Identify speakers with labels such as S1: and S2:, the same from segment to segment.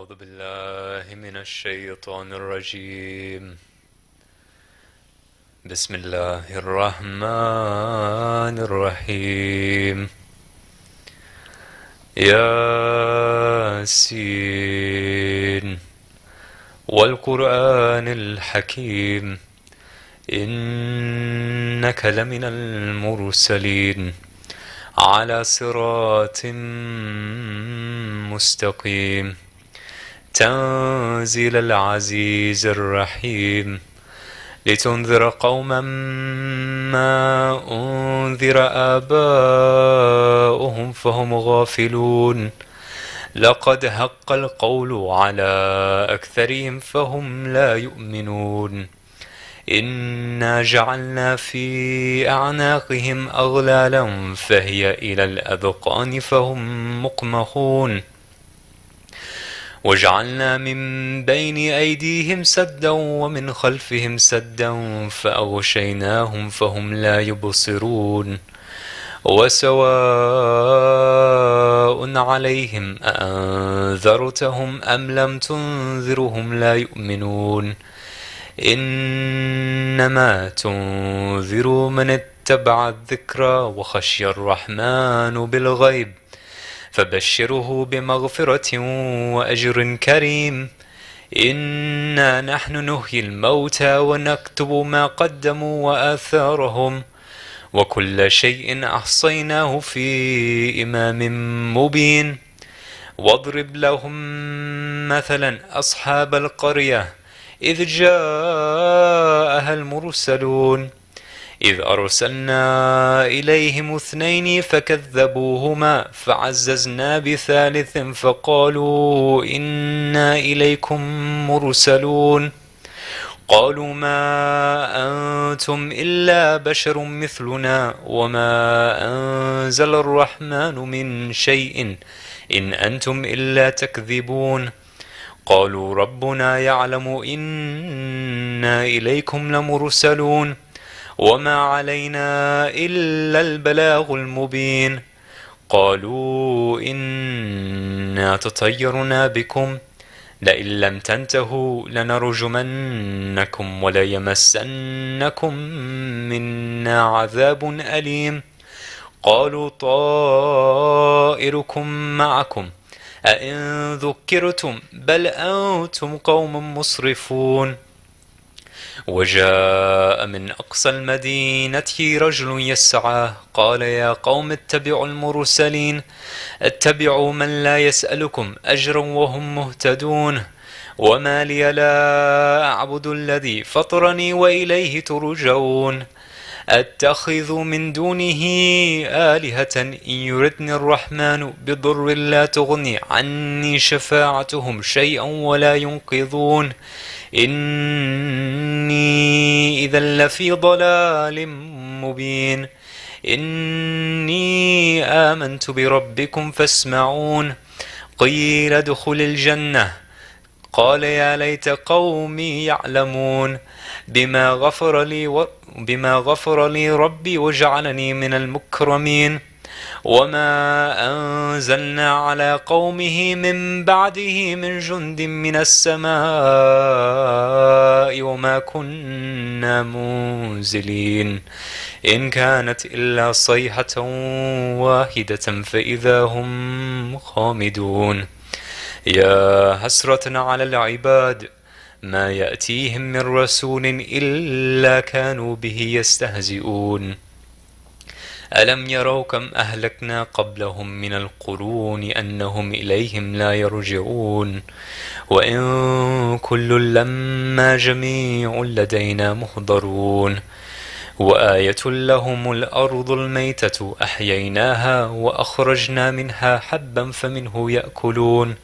S1: أعوذ بالله من الشيطان الرجيم. بسم الله الرحمن الرحيم. ياسين والقرآن الحكيم إنك لمن المرسلين على صراط مستقيم تنزيل العزيز الرحيم لتنذر قوما ما أنذر آباؤهم فهم غافلون لقد حق القول على أكثرهم فهم لا يؤمنون إنا جعلنا في أعناقهم أغلالا فهي إلى الأذقان فهم مقمحون وجعلنا من بين أيديهم سدا ومن خلفهم سدا فأغشيناهم فهم لا يبصرون وسواء عليهم أأنذرتهم أم لم تنذرهم لا يؤمنون إنما تنذر من اتبع الذكر وخشي الرحمن بالغيب فبشره بمغفرة وأجر كريم إنا نحن نحيي الموتى ونكتب ما قدموا وآثارهم وكل شيء أحصيناه في إمام مبين واضرب لهم مثلا أصحاب القرية إذ جاءها المرسلون إذ أرسلنا إليهم 2 فكذبوهما فعززنا بثالث فقالوا إنا إليكم مرسلون قالوا ما أنتم إلا بشر مثلنا وما أنزل الرحمن من شيء إن أنتم إلا تكذبون قالوا ربنا يعلم إنا إليكم لمرسلون وما علينا إلا البلاغ المبين قالوا إنا تطيرنا بكم لئن لم تنتهوا لنرجمنكم وليمسنكم منا عذاب أليم قالوا طائركم معكم أئن ذكرتم بل أنتم قوم مسرفون وجاء من أقصى المدينة رجل يسعى قال يا قوم اتبعوا المرسلين اتبعوا من لا يسألكم أجرا وهم مهتدون وما لي لا أعبد الذي فطرني وإليه ترجعون أتخذ من دونه آلهة إن يردني الرحمن بضر لا تغني عني شفاعتهم شيئا ولا ينقذون إني إذا لفي ضلال مبين إني آمنت بربكم فاسمعون قيل ادخل الجنة قال يا ليت قومي يعلمون بما غفر لي ربي وجعلني من المكرمين وما أنزلنا على قومه من بعده من جند من السماء وما كنا منزلين إن كانت إلا صيحة واحدة فإذا هم خامدون يا حسرة على العباد ما يأتيهم من رسول إلا كانوا به يستهزئون ألم يروا كم أهلكنا قبلهم من القرون أنهم إليهم لا يرجعون وإن كل لما جميع لدينا محضرون وآية لهم الأرض الميتة أحييناها وأخرجنا منها حبا فمنه يأكلون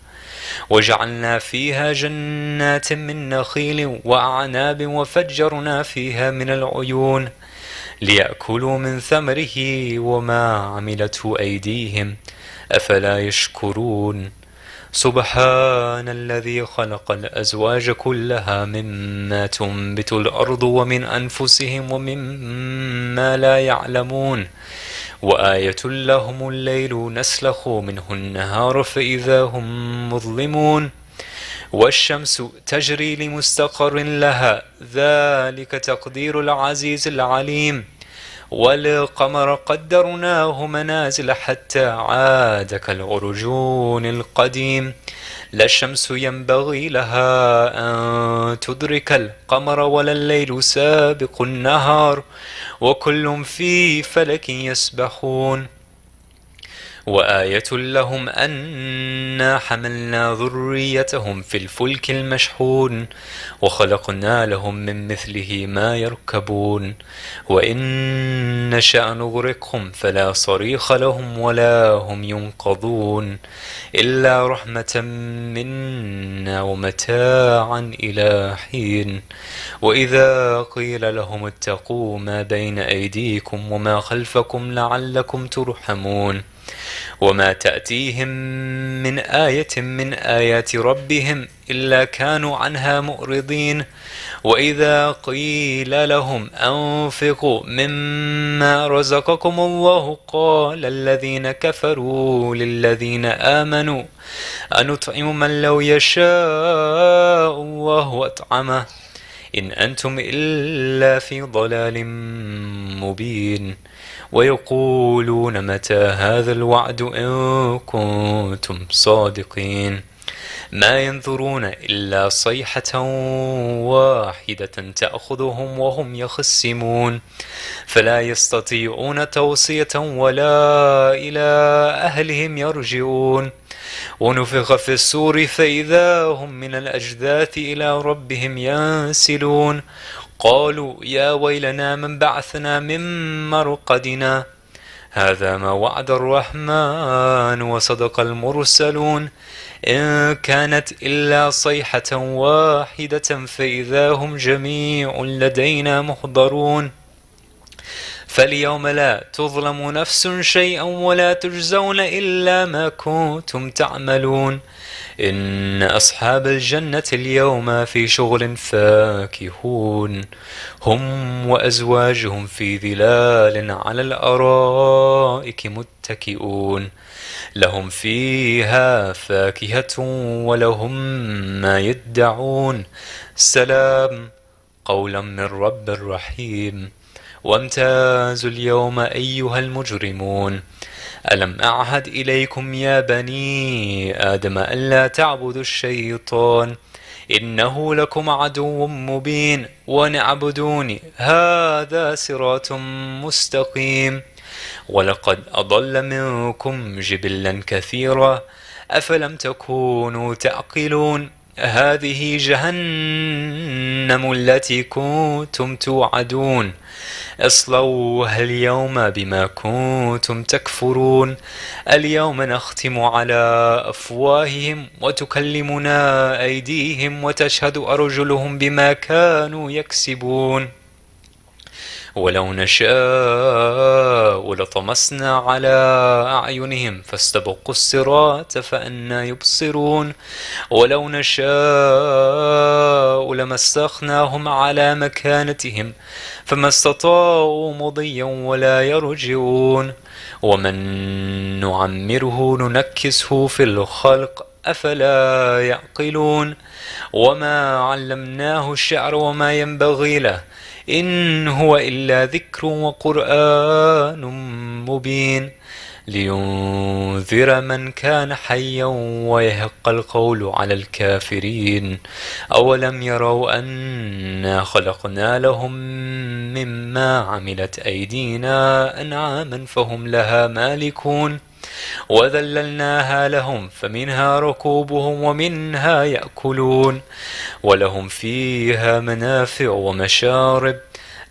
S1: وجعلنا فيها جنات من نخيل وأعناب وفجرنا فيها من العيون ليأكلوا من ثمره وما عملته أيديهم أفلا يشكرون سبحان الذي خلق الأزواج كلها مما تنبت الأرض ومن أنفسهم ومما لا يعلمون وآية لهم الليل نسلخ منه النهار فإذا هم مظلمون والشمس تجري لمستقر لها ذلك تقدير العزيز العليم والقمر قدرناه منازل حتى عاد كالعرجون القديم لا الشمس ينبغي لها أن تدرك القمر ولا الليل سابق النهار وكل في فلك يسبحون وآية لهم أنا حملنا ذريتهم في الفلك المشحون وخلقنا لهم من مثله ما يركبون وإن نشأ نغرقهم فلا صريخ لهم ولا هم ينقذون إلا رحمة منا ومتاعا إلى حين وإذا قيل لهم اتقوا ما بين أيديكم وما خلفكم لعلكم ترحمون وما تأتيهم من آية من آيات ربهم إلا كانوا عنها مؤرضين وإذا قيل لهم أنفقوا مما رزقكم الله قال الذين كفروا للذين آمنوا أنطعم من لو يشاء الله أطعمه إن أنتم إلا في ضلال مبين ويقولون متى هذا الوعد إن كنتم صادقين ما ينظرون إلا صيحة واحدة تأخذهم وهم يخصمون فلا يستطيعون توصية ولا إلى أهلهم يرجعون ونفخ في الصور فإذا هم من الأجداث إلى ربهم ينسلون قالوا يا ويلنا من بعثنا من مرقدنا هذا ما وعد الرحمن وصدق المرسلون إن كانت إلا صيحة واحدة فإذا هم جميع لدينا محضرون فاليوم لا تظلم نفس شيئا ولا تجزون إلا ما كنتم تعملون إن أصحاب الجنة اليوم في شغل فاكهون هم وأزواجهم في ظلال على الأرائك متكئون لهم فيها فاكهة ولهم ما يدعون سلام قولا من رب رحيم وامتازوا اليوم أيها المجرمون ألم أعهد إليكم يا بني آدم ألا تعبدوا الشيطان إنه لكم عدو مبين وأن اعبدوني هذا صراط مستقيم ولقد أضل منكم جبلا كثيرا أفلم تكونوا تعقلون هذه جهنم التي كنتم توعدون اصلوها اليوم بما كنتم تكفرون اليوم نختم على أفواههم وتكلمنا أيديهم وتشهد أرجلهم بما كانوا يكسبون ولو نشاء لطمسنا على أعينهم فاستبقوا الصراط فأنى يبصرون ولو نشاء لمسخناهم على مكانتهم فما استطاعوا مضيا ولا يرجعون ومن نعمره ننكسه في الخلق أفلا يعقلون وما علمناه الشعر وما ينبغي له إن هو إلا ذكر وقرآن مبين لينذر من كان حيا ويحق القول على الكافرين أولم يروا أنا خلقنا لهم مما عملت أيدينا أنعاما فهم لها مالكون وذللناها لهم فمنها ركوبهم ومنها يأكلون ولهم فيها منافع ومشارب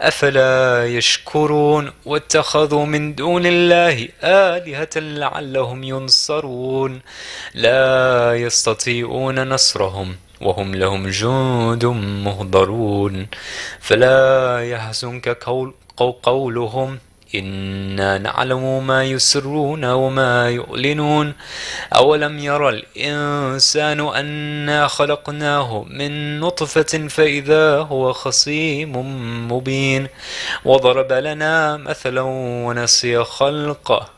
S1: أفلا يشكرون واتخذوا من دون الله آلهة لعلهم ينصرون لا يستطيعون نصرهم وهم لهم جند مهضرون فلا يحزنك قولهم إنا نعلم ما يسرون وما يعلنون أولم يرى الإنسان أنا خلقناه من نطفة فإذا هو خصيم مبين وضرب لنا مثلا ونسي خلقه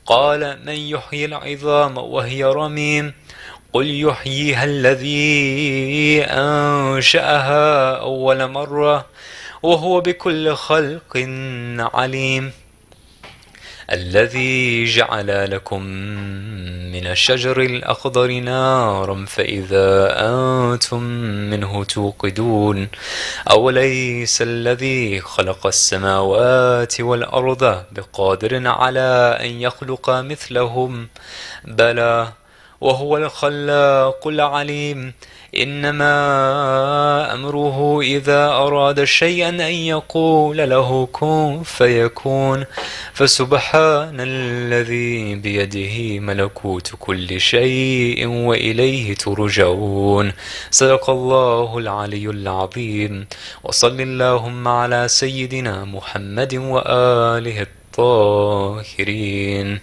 S1: قال من يحيي العظام وهي رميم قل يحييها الذي أنشأها أول مرة وهو بكل خلق عليم. الذي جعل لكم من الشجر الأخضر نارا فإذا أنتم منه توقدون. أوليس الذي خلق السماوات والأرض بقادر على أن يخلق مثلهم؟ بلى وهو الخلاق العليم. إنما أمره إذا أراد شيئا أن يقول له كن فيكون. فسبحان الذي بيده ملكوت كل شيء وإليه ترجعون. صدق الله العلي العظيم. وصل اللهم على سيدنا محمد وآله الطاهرين.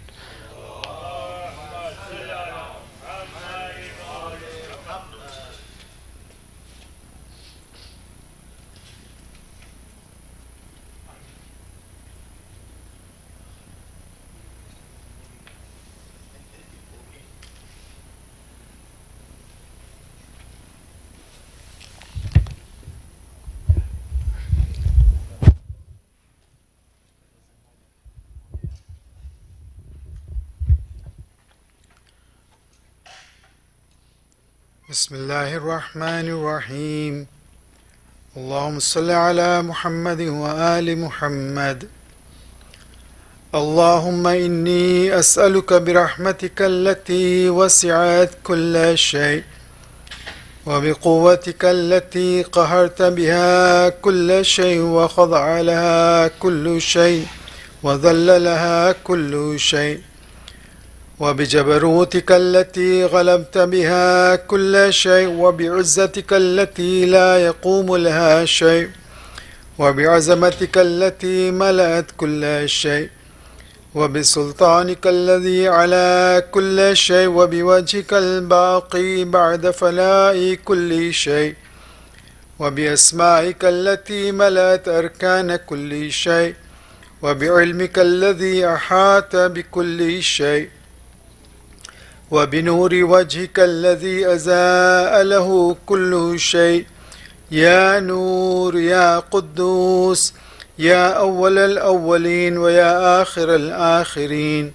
S2: بسم الله الرحمن الرحيم. اللهم صل على محمد وآل محمد. اللهم إني أسألك برحمتك التي وسعت كل شيء وبقوتك التي قهرت بها كل شيء وخضع لها كل شيء وذل لها كل شيء وبجبروتك التي غلبت بها كل شيء وبعزتك التي لا يقوم لها شيء وبعظمتك التي ملأت كل شيء وبسلطانك الذي على كل شيء وبوجهك الباقي بعد فناء كل شيء وبأسمائك التي ملأت أركان كل شيء وبعلمك الذي أحاط بكل شيء وبنور وجهك الذي أزاء له كل شيء. يا نور يا قدوس يا أول الأولين ويا آخر الآخرين.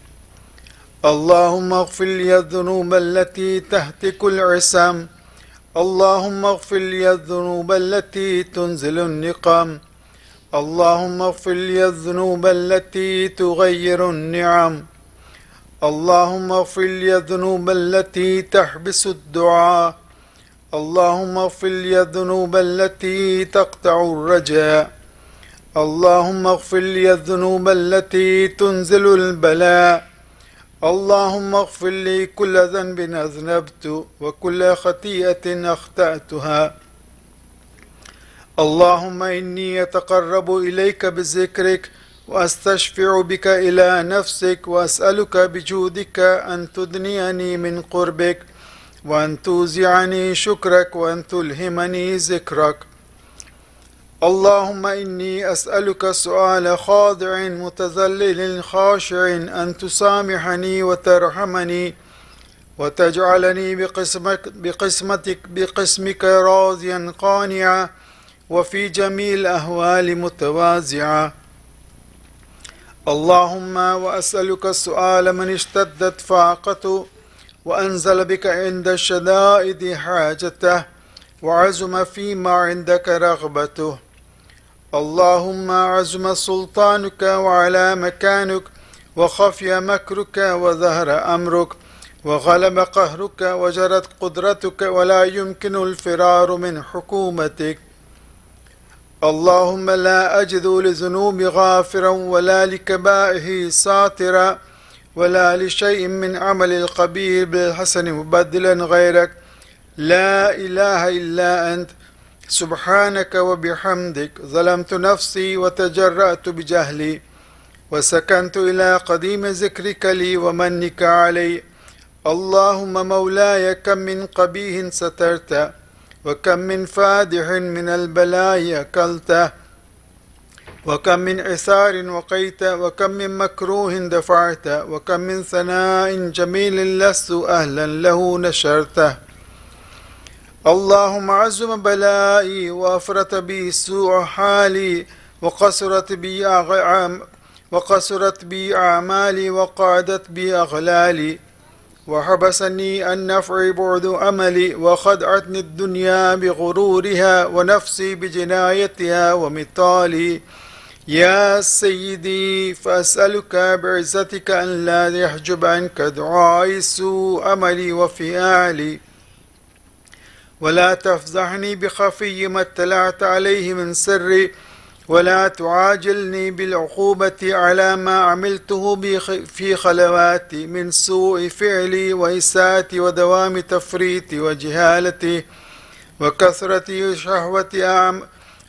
S2: اللهم اغفر لي الذنوب التي تهتك العصم. اللهم اغفر لي الذنوب التي تنزل النقم. اللهم اغفر لي الذنوب التي تغير النعم. اللهم اغفر لي الذنوب التي تحبس الدعاء. اللهم اغفر لي الذنوب التي تقطع الرجاء. اللهم اغفر لي الذنوب التي تنزل البلاء. اللهم اغفر لي كل ذنب أذنبت وكل خطيئة أخطأتها. اللهم إني أتقرب إليك بذكرك وأستشفع بك إلى نفسك وأسألك بجودك أن تدنيني من قربك وأن توزعني شكرك وأن تلهمني ذكرك. اللهم إني أسألك سؤال خاضع متذلل خاشع أن تسامحني وترحمني وتجعلني بقسمك راضيا قانعا وفي جميع الأهوال متوازعا. اللهم وأسألك السؤال من اشتدت فاقته وأنزل بك عند الشدائد حاجته وعزم فيما عندك رغبته. اللهم عزم سلطانك وعلى مكانك وخفي مكرك وظهر أمرك وغلب قهرك وجرت قدرتك ولا يمكن الفرار من حكومتك. اللهم لا أجد لذنوب غافرا ولا لكبائه ساترا ولا لشيء من عمل القبيح بالحسن مبدلا غيرك. لا إله إلا أنت سبحانك وبحمدك. ظلمت نفسي وتجرأت بجهلي وسكنت إلى قديم ذكرك لي ومنك علي. اللهم مولاي كم من قبيح سترت وكم من فادح من البلاء أكلته وكم من عثار وقيت، وكم من مكروه دفعت، وكم من ثناء جميل لست أهلا له نشرته. اللهم عزم بلائي وأفرط بي سوء حالي، وقصرت بي أعمالي، وقعدت بي أغلالي، وحبسني عن نفع بعد أملي، وخدعتني الدنيا بغرورها، ونفسي بجنايتها ومثالي. يا سيدي فأسألك بعزتك أن لا يحجب عنك دعائي سوء أملي وفعالي، ولا تفضحني بخفي ما اطلعت عليه من سري، ولا تعاجلني بالعقوبة على ما عملته في خلواتي من سوء فعلي وإساءتي ودوام تفريطي وجهالتي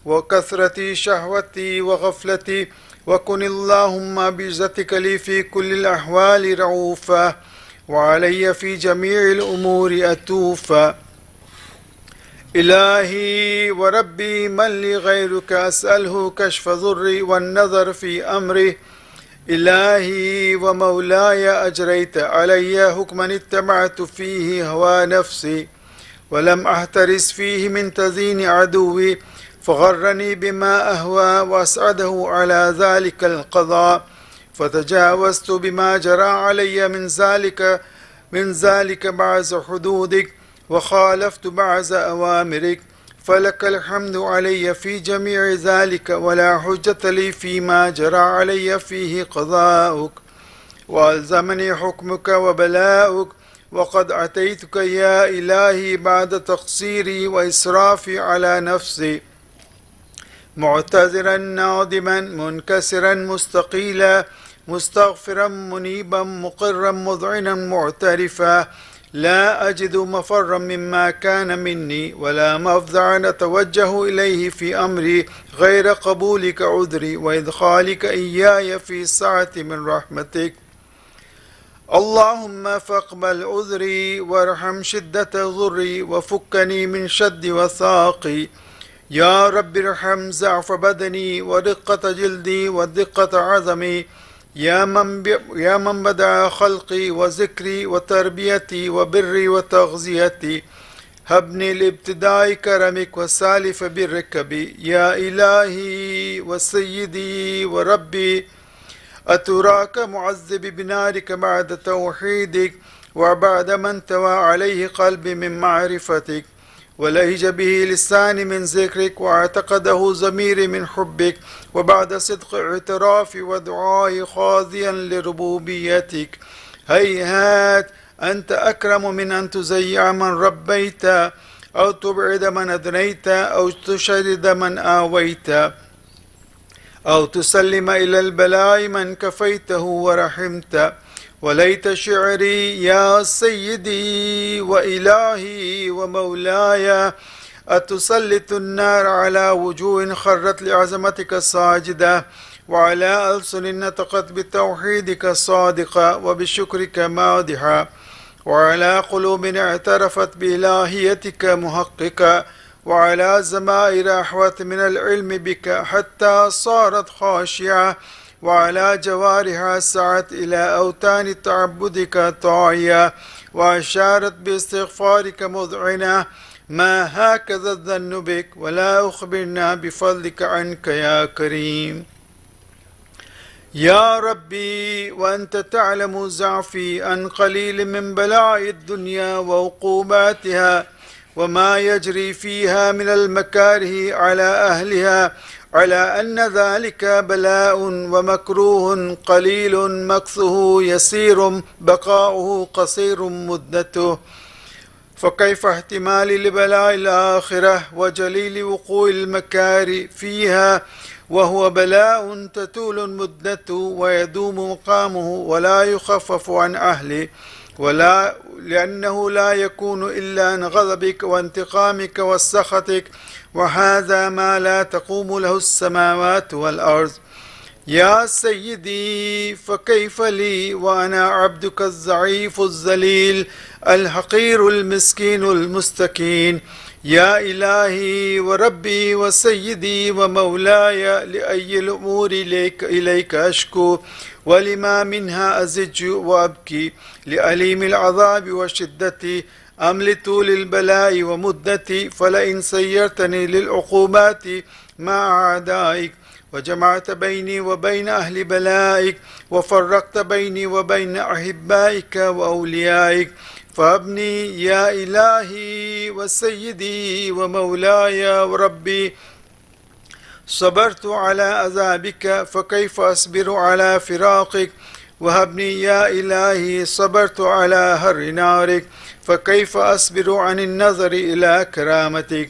S2: وكثرة شهوتي وغفلتي. وكن اللهم بعزتك لي في كل الأحوال رعوفا، وعلي في جميع الأمور أتوفا. إلهي وربي من لي غيرك أسأله كشف ضري والنظر في أمري. إلهي ومولاي أجريت علي حكما اتبعت فيه هوى نفسي، ولم أحترس فيه من تزيين عدوي، فغرني بما أهوى وأسعده على ذلك القضاء، فتجاوزت بما جرى علي من ذلك بعز حدودك، وخالفت بعز أوامرك، فلك الحمد علي في جميع ذلك، ولا حجة لي فيما جرى علي فيه قضاؤك، وألزمني حكمك وبلاؤك. وقد أتيتك يا إلهي بعد تقصيري وإسرافي على نفسي، معتذرا نادما منكسرا مستقيلا، مستغفرا منيبا مقرا مذعنا معترفا، لا أجد مفرا مما كان مني، ولا مفزعا أتوجه إليه في أمري غير قبولك عذري وإدخالك إياي في السعة من رحمتك. اللهم فاقبل عذري وارحم شدة ضري، وفكني من شد وثاقي. يا رب ارحم ضعف بدني ورقة جلدي ودقة عظمي. يا من بدأ خلقي وذكري وتربيتي وبري وتغذيتي، هبني لابتداء كرمك وسالف برك بي. يا إلهي وسيدي وربي، أتراك معذب بنارك بعد توحيدك، وبعد ما انتوى عليه قلبي من معرفتك، ولهج به لساني من ذكرك، واعتقده ضميري من حبك، وبعد صدق اعترافي ودعائي خاضيا لربوبيتك. هيهات، أنت أكرم من أن تزيع من ربيت، أو تبعد من أدنيت، أو تشرد من آويت، أو تسلم إلى البلاء من كفيته ورحمت. وليت شعري يا سيدي وإلهي ومولاي، أتسلط النار على وجوه خرت لعظمتك ساجدة، وعلى ألسن نطقت بتوحيدك صادقة وبشكرك مادحة، وعلى قلوب اعترفت بإلهيتك محققة، وعلى زمائر أحوت من العلم بك حتى صارت خاشعة، وعلى جوارها سعت إلى أوتان تعبدك طاعية، وأشارت باستغفارك مذعنة. ما هكذا الظن بك، ولا أخبرنا بفضلك عنك يا كريم. يا ربي وأنت تعلم ضعفي عن قليل من بلاء الدنيا وعقوباتها، وما يجري فيها من المكاره على أهلها، على أن ذلك بلاء ومكروه قليل مكثه يسير بقاؤه قصير مدته. فكيف احتمال لبلاء الآخرة وجليل وقوع المكاره فيها، وهو بلاء تطول مدته ويدوم مقامه ولا يخفف عن أهله، لأنه لا يكون إلا عن غضبك وانتقامك وسخطك، وهذا ما لا تقوم له السماوات والأرض. يا سيدي فكيف لي وأنا عبدك الضعيف الذليل الحقير المسكين المستكين. يا إلهي وربي وسيدي ومولاي، لأي الأمور إليك أشكو، ولما منها أزج وأبكي، لأليم العذاب وشدتي أم لطول البلاء ومدتي؟ فلئن سيرتني للعقوبات مع أعدائك، وجمعت بيني وبين أهل بلائك، وفرقت بيني وبين أحبائك وأوليائك، فابني يا إلهي وسيدي ومولاي وربي. صبرت على عذابك، فكيف أصبر على فراقك؟ وهبني يا إلهي صبرت على هر نارك، فكيف أصبر عن النظر إلى كرامتك؟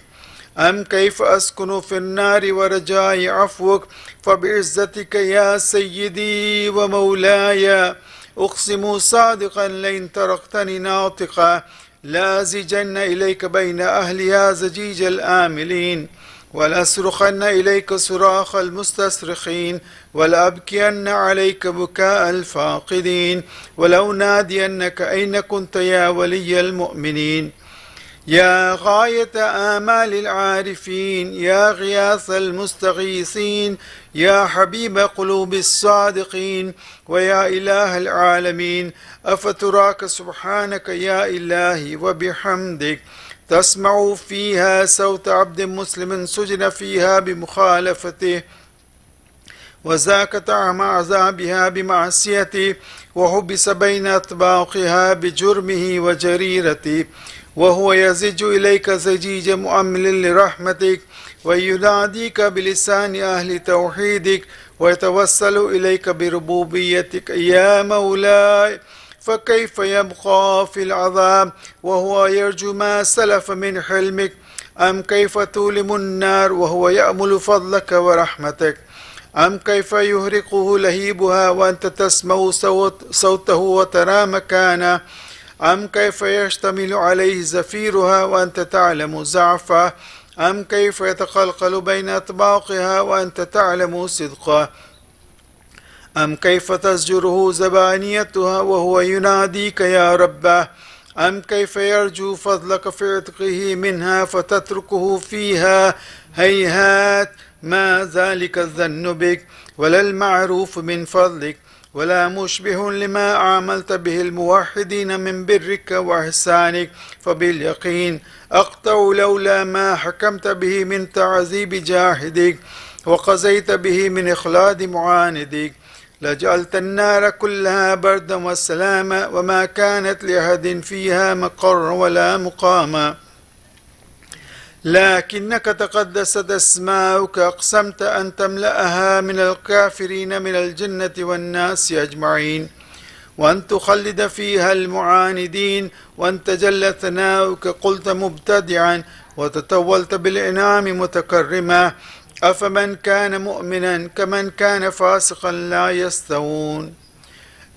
S2: أم كيف أسكن في النار ورجاء عفوك؟ فبعزتك يا سيدي ومولاي أقسم صادقا لئن تركتني ناطقا، لازجن إليك بين أهلها زجيج الآملين، ولأصرخن إليك صراخ المستصرخين، ولأبكين عليك بكاء الفاقدين، ولو نادينك أين كنت يا ولي المؤمنين. يا غاية آمال العارفين، يا غياث المستغيثين، يا حبيب قلوب الصادقين، ويا إله العالمين، أفتراك سبحانك يا إلهي وبحمدك تسمع فيها صوت عبد مسلم سجن فيها بمخالفته، وذاك طعم عذابها بمعصيته، وحبس بين أطباقها بجرمه وجريرته، وهو يزج إليك زجيج مؤمل لرحمتك، ويناديك بلسان أهل توحيدك، ويتوسل إليك بربوبيتك يا مولاي. فكيف يبقى في العذاب وهو يرجو ما سلف من حلمك؟ أم كيف تولم النار وهو يأمل فضلك ورحمتك؟ أم كيف يهرقه لهيبها وأنت تسمع صوته وترى مكانه؟ أم كيف يشتمل عليه زفيرها وأنت تعلم زعفه؟ أم كيف يتقلقل بين أطباقها وأنت تعلم صدقه؟ أم كيف تزجره زبانيتها وهو يناديك يا ربه؟ أم كيف يرجو فضلك في عتقه منها فتتركه فيها؟ هيهات، ما ذلك الظن بك، ولا المعروف من فضلك، ولا مشبه لما عاملت به الموحدين من برك وإحسانك. فباليقين أقطع لولا ما حكمت به من تعذيب جاحدك، وقضيت به من إخلاد معاندك، لجعلت النار كلها بردا وسلاما، وما كانت لأحد فيها مقر ولا مقاما. لكنك تقدست أسماؤك، أقسمت أن تملأها من الكافرين من الجنة والناس أجمعين، وأن تخلد فيها المعاندين، وأن تجل ثناؤك قلت مبتدعا، وتطولت بالإنعام متكرما. أفمن كان مؤمنا كمن كان فاسقا لا يستوون.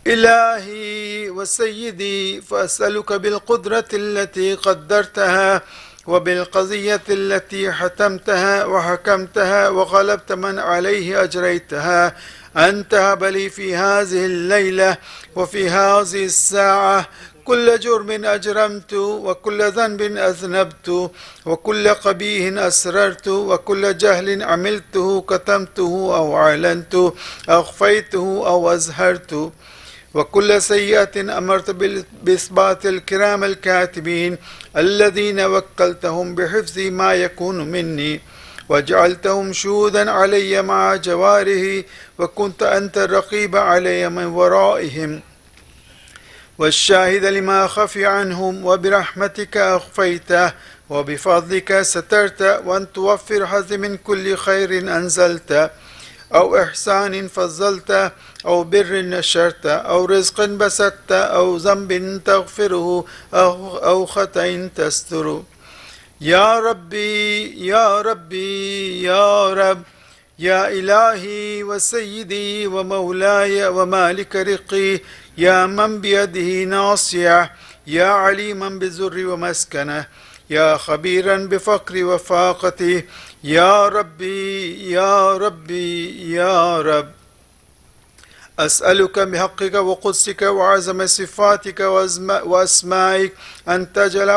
S2: إلهي وسيدي، فأسألك بالقدرة التي قدرتها، وبالقضية التي حتمتها وحكمتها وغلبت من عليه أجريتها، أن تهب لي في هذه الليلة وفي هذه الساعة كل جرم أجرمت، وكل ذنب أذنبت، وكل قبيح أسررت، وكل جهل عملته كتمته أو أعلنت، أخفيته أو أزهرت، وكل سيئة أمرت بإثبات الكرام الكاتبين الذين وكلتهم بحفظ ما يكون مني، وجعلتهم شهودا علي مع جواره، وكنت أنت الرقيب علي من ورائهم والشاهد لما خفي عنهم، وبرحمتك أخفيته، وبفضلك سترت، وأن توفر حظ من كل خير أنزلت، أو إحسان فضلت، أو بر نشرت، أو رزق بسطت، أو ذنب تغفره، أو خطأ تستر. يا ربي يا ربي يا رب، يا إلهي وسيدي ومولاي ومالك رقي، يا من بيده ناصية، يا عليما بالذر ومسكنه، يا خبيرا بفقر وفاقته، يا ربي يا ربي يا رب. أسألك بحقك وقدسك وعظم صفاتك وأسمائك أن تجعل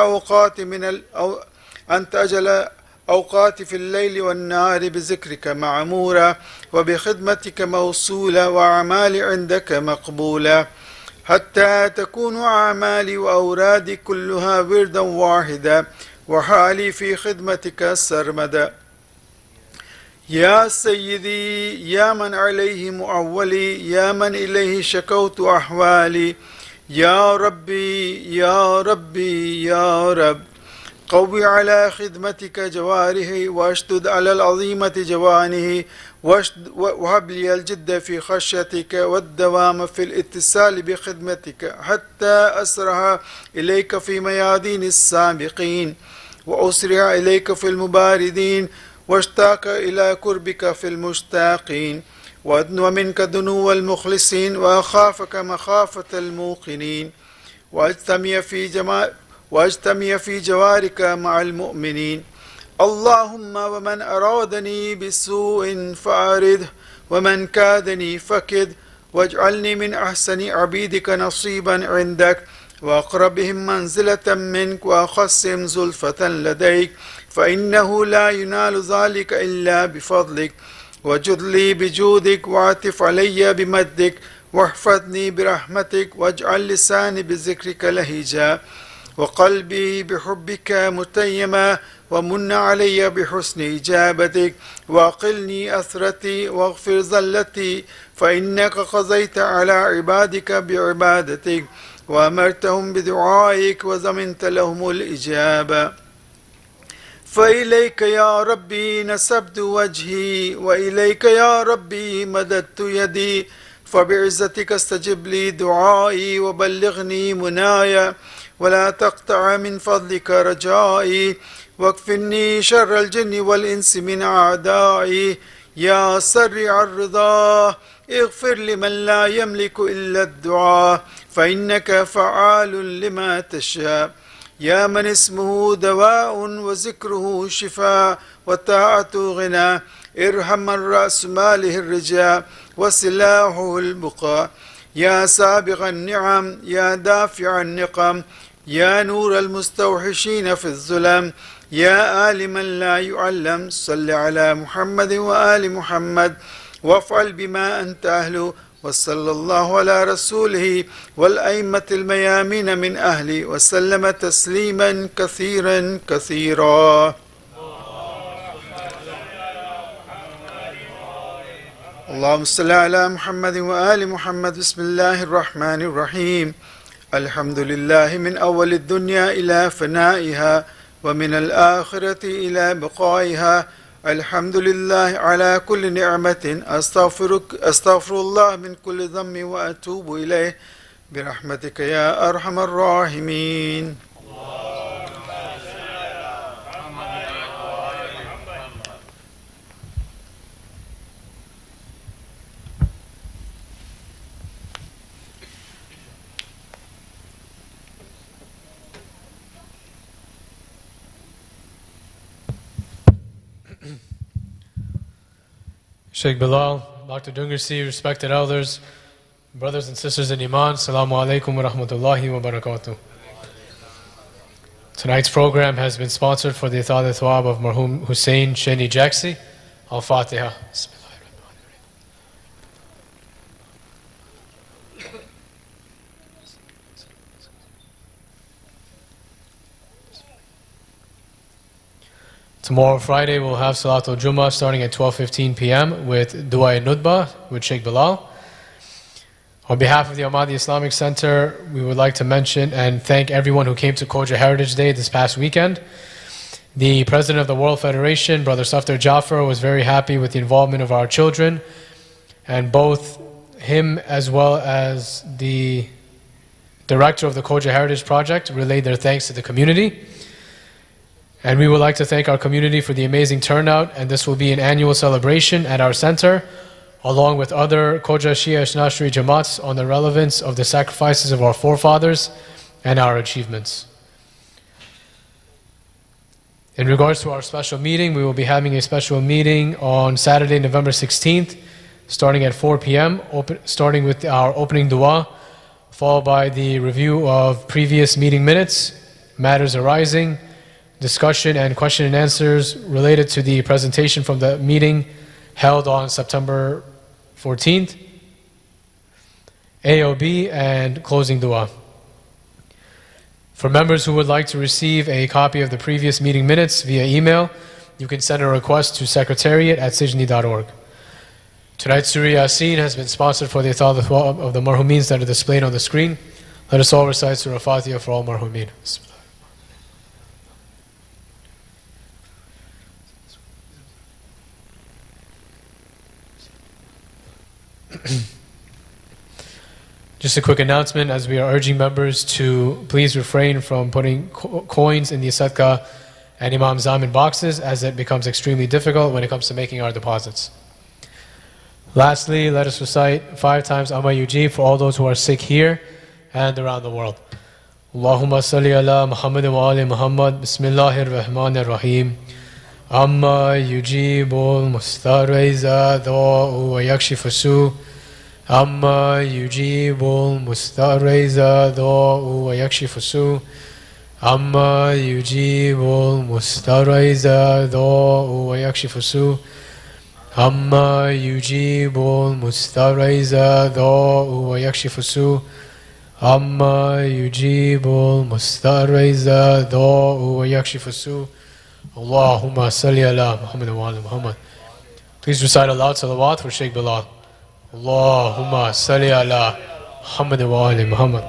S2: أنت أجل أوقاتي في الليل والنهار بذكرك معمورة وبخدمتك موصولة وأعمالي عندك مقبولة حتى تكون أعمالي وأورادي كلها وردا واحدا وحالي في خدمتك سرمدا. يا سيدي يا من عليه مؤولي يا من إليه شكوت أحوالي يا ربي يا ربي يا رب قوي على خدمتك جواره واشدد على العظيمة جوانه وهب لي الجد في خشيتك والدوام في الاتصال بخدمتك حتى أسرع إليك في ميادين السابقين وأسرع إليك في المباردين واشتاق إلى قربك في المشتاقين وأدنو منك دنو المخلصين وأخافك مخافة الموقنين وأجتمع في جوارك مع المؤمنين. اللهم ومن أرادني بسوء فأرده ومن كادني فكد واجعلني من أحسن عبيدك نصيبا عندك وأقربهم منزلة منك وأخصهم زلفة لديك فإنه لا ينال ذلك إلا بفضلك وجد لي بجودك وعطف علي بمدك واحفظني برحمتك واجعل لساني بذكرك لهجا وقلبي بحبك متيما ومن علي بحسن إجابتك وأقلني أثرتي واغفر زلتي فإنك قضيت على عبادك بعبادتك وأمرتهم بدعائك وزمنت لهم الإجابة. فإليك يا ربي نسبت وجهي وإليك يا ربي مددت يدي فبعزتك استجب لي دعائي وبلغني منايا ولا تقطع من فضلك رجائي واكفني شر الجن والإنس من أعدائي يا سريع الرضا اغفر لمن لا يملك إلا الدعاء فإنك فعال لما تشاء يا من اسمه دواء وذكره شفاء وطاعته غنى ارحم من رأس ماله الرجاء وسلاحه البقاء يا سابغ النعم يا دافع النقم يا نور المستوحشين في الظلم يا آل من لا يعلم صل على محمد وآل محمد وافعل بما أنت أهله وصلى الله على رسوله والأئمة الميامين من أهله وسلم تسليما كثيرا كثيرا. اللهم صل على محمد وآل محمد. بسم الله الرحمن الرحيم. الحمد لله من أول الدنيا إلى فنائها ومن الآخرة إلى بقائها. الحمد لله على كل نعمة. أستغفر الله من كل ذنب وأتوب إليه برحمتك يا أرحم الراحمين.
S3: Sheikh Bilal, Dr. Dungarsi, respected elders, brothers and sisters in Iman, Assalamu alaikum wa rahmatullahi wa barakatuh. Tonight's program has been sponsored for the Ithal Thawab of Marhum Hussein Sheni Jaksi. Al-Fatiha. Tomorrow, Friday, we'll have Salatul Jum'ah starting at 12:15 p.m. with Dua Nudba with Sheikh Bilal. On behalf of the Ahmadi Islamic Center, we would like to mention and thank everyone who came to Khoja Heritage Day this past weekend. The president of the World Federation, Brother Safdar Jafar, was very happy with the involvement of our children, and both him as well as the director of the Khoja Heritage Project relayed their thanks to the community. And we would like to thank our community for the amazing turnout, and this will be an annual celebration at our center, along with other Khoja Shia Ishnashri Jamaats, on the relevance of the sacrifices of our forefathers and our achievements. In regards to our special meeting, we will be having a special meeting on Saturday, November 16th, starting at 4 p.m., starting with our opening dua, followed by the review of previous meeting minutes, matters arising, discussion and question and answers related to the presentation from the meeting held on September 14th, AOB, and closing dua. For members who would like to receive a copy of the previous meeting minutes via email, you can send a request to secretariat@sijni.org. Tonight's Surah Yasin has been sponsored for the Atal of the marhumeens that are displayed on the screen. Let us all recite Surah Fatiha for all marhumeen. Just a quick announcement, as we are urging members to please refrain from putting coins in the Sadqa and Imam Zamin boxes, as it becomes extremely difficult when it comes to making our deposits. Lastly, let us recite 5 times Amma Yujib for all those who are sick here and around the world. Allahumma salli ala Muhammad wa ali Muhammad. Bismillahir Rahmanir Rahim. Amma yujibul mustarriza da'u wa yakshifu su. Amma yujibul mustarriza da'u wa yakshifu su. Amma yujibul mustarriza da'u wa yakshifu su. Amma yujibul mustarriza da'u wa yakshifu su. Amma yujibul mustarriza da'u wa yakshifu su. Allahumma salli ala Muhammad wa ali Muhammad. Please recite aloud salawat for Sheikh Bilal. Allahumma salli ala Muhammad wa ali Muhammad.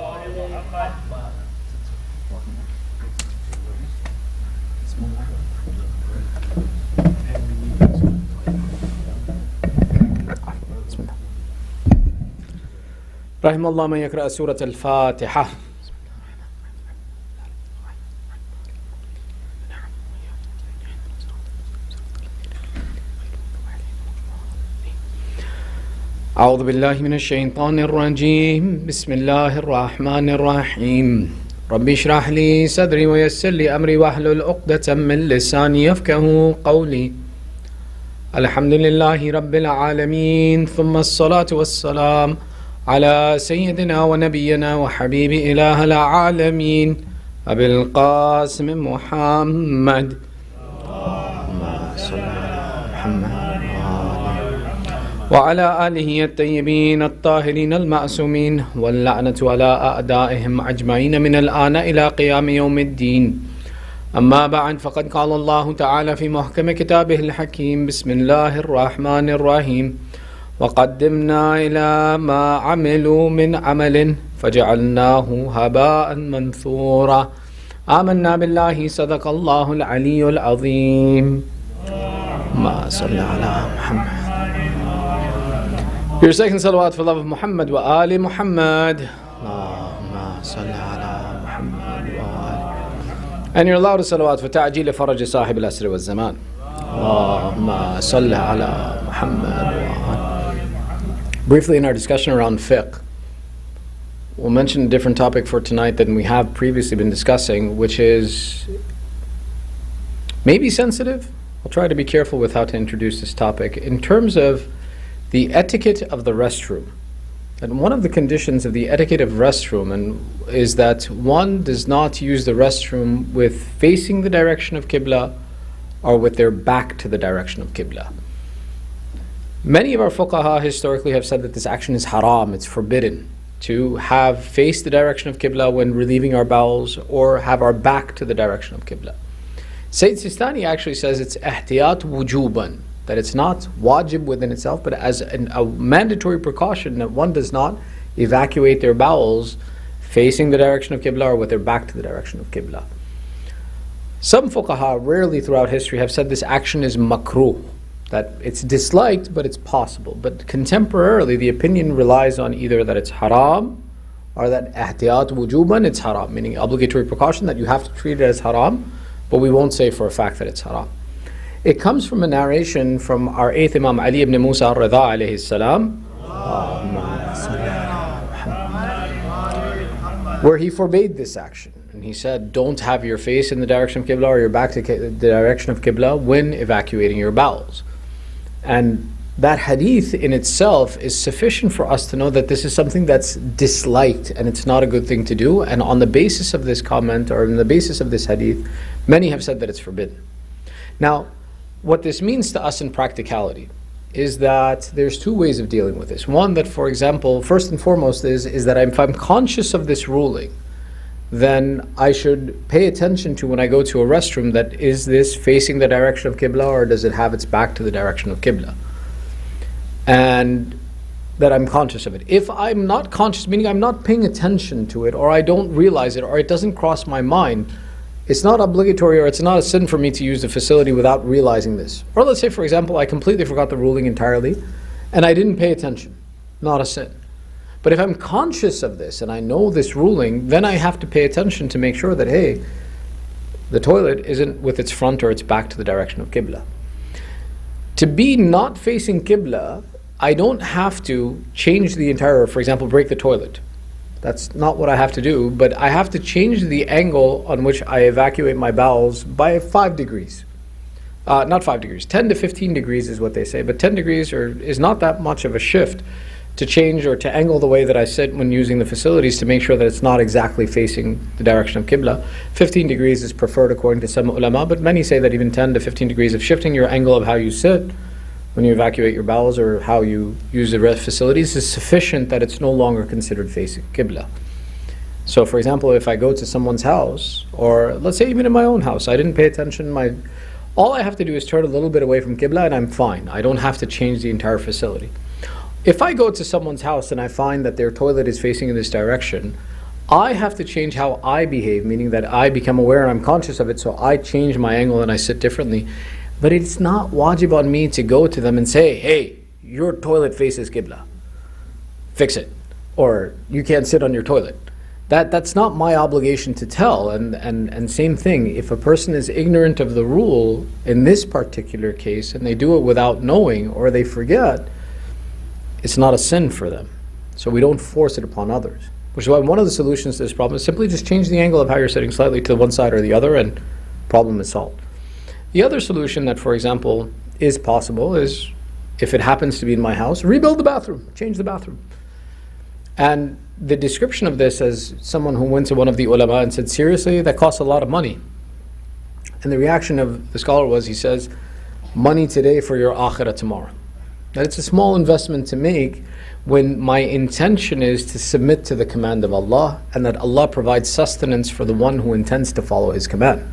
S4: رحم الله من يقرأ سورة الفاتحة. أعوذ بالله من الشيطان الرجيم. بسم الله الرحمن الرحيم. ربي اشرح لي صدري ويسر لي أمري واحلل عقدة من لساني يفقهوا قولي. الحمد لله رب العالمين، ثم الصلاة والسلام على سيدنا ونبينا وحبيب إله العالمين أبي القاسم محمد. اللهم صل على محمد وعلى آله الطيبين الطاهرين المعصومين، واللعنة على أعدائهم أجمعين من الآن إلى قيام يوم الدين. أما بعد، فقد قال الله تعالى في محكم كتابه الحكيم: بسم الله الرحمن الرحيم. وقدمنا إلى ما عملوا من عمل فجعلناه هباء منثورا. آمنا بالله، صدق الله العلي العظيم. ما صلى على محمد. Your second salawat for love of Muhammad wa ali Muhammad. Allahumma salli ala Muhammad wa ali. And your loudest salawat for ta'jil faraj sahib al-asr wa zaman. Allahumma salli ala Muhammad wa ali. Briefly, in our discussion around fiqh, we'll mention a different topic for tonight than we have previously been discussing, which is maybe sensitive. I'll try to be careful with how to introduce this topic. In terms of the etiquette of the restroom. And one of the conditions of the etiquette of restroom is that one does not use the restroom with facing the direction of Qibla or with their back to the direction of Qibla. Many of our fuqaha historically have said that this action is haram, it's forbidden to have faced the direction of Qibla when relieving our bowels or have our back to the direction of Qibla. Sayyid Sistani actually says it's ihtiyat wujuban, that it's not wajib within itself, but as a mandatory precaution that one does not evacuate their bowels facing the direction of Qibla or with their back to the direction of Qibla. Some fuqaha, rarely throughout history, have said this action is makruh, that it's disliked but it's possible. But contemporarily the opinion relies on either that it's haram or that ihtiyat wujuban, it's haram, meaning obligatory precaution that you have to treat it as haram, but we won't say for a fact that it's haram. It comes from a narration from our 8th Imam Ali ibn Musa al-Rida alayhi salam, where he forbade this action. And he said, don't have your face in the direction of Qibla or your back to the direction of Qibla when evacuating your bowels. And that hadith in itself is sufficient for us to know that this is something that's disliked and it's not a good thing to do. And on the basis of this comment, or on the basis of this hadith, many have said that it's forbidden. Now, what this means to us in practicality is that there's two ways of dealing with this. One, that for example, first and foremost is that if I'm conscious of this ruling, then I should pay attention to when I go to a restroom, that is this facing the direction of Qibla, or does it have its back to the direction of Qibla? And that I'm conscious of it. If I'm not conscious, meaning I'm not paying attention to it, or I don't realize it, or it doesn't cross my mind, it's not obligatory, or it's not a sin for me to use the facility without realizing this. Or let's say, for example, I completely forgot the ruling entirely, and I didn't pay attention. Not a sin. But if I'm conscious of this, and I know this ruling, then I have to pay attention to make sure that, hey, the toilet isn't with its front or its back to the direction of Qibla. To be not facing Qibla, I don't have to change the entire, for example, break the toilet. That's not what I have to do, but I have to change the angle on which I evacuate my bowels by 5 degrees. Not 5 degrees, 10 to 15 degrees is what they say, but 10 degrees is not that much of a shift to change or to angle the way that I sit when using the facilities to make sure that it's not exactly facing the direction of Qibla. 15 degrees is preferred according to some ulama, but many say that even 10 to 15 degrees of shifting your angle of how you sit when you evacuate your bowels or how you use the rest facilities is sufficient that it's no longer considered facing Qibla. So for example, if I go to someone's house, or let's say even in my own house, I didn't pay attention, all I have to do is turn a little bit away from Qibla and I'm fine. I don't have to change the entire facility. If I go to someone's house and I find that their toilet is facing in this direction, I have to change how I behave, meaning that I become aware and I'm conscious of it, so I change my angle and I sit differently. But it's not wajib on me to go to them and say, hey, your toilet faces Qibla. Fix it. Or you can't sit on your toilet. That's not my obligation to tell. And same thing, if a person is ignorant of the rule in this particular case and they do it without knowing or they forget, it's not a sin for them. So we don't force it upon others. Which is why one of the solutions to this problem is simply just change the angle of how you're sitting slightly to one side or the other and problem is solved. The other solution that, for example, is possible is, if it happens to be in my house, rebuild the bathroom, change the bathroom. And the description of this, as someone who went to one of the ulama and said, seriously, that costs a lot of money. And the reaction of the scholar was, he says, money today for your akhirah tomorrow. That it's a small investment to make when my intention is to submit to the command of Allah, and that Allah provides sustenance for the one who intends to follow His command.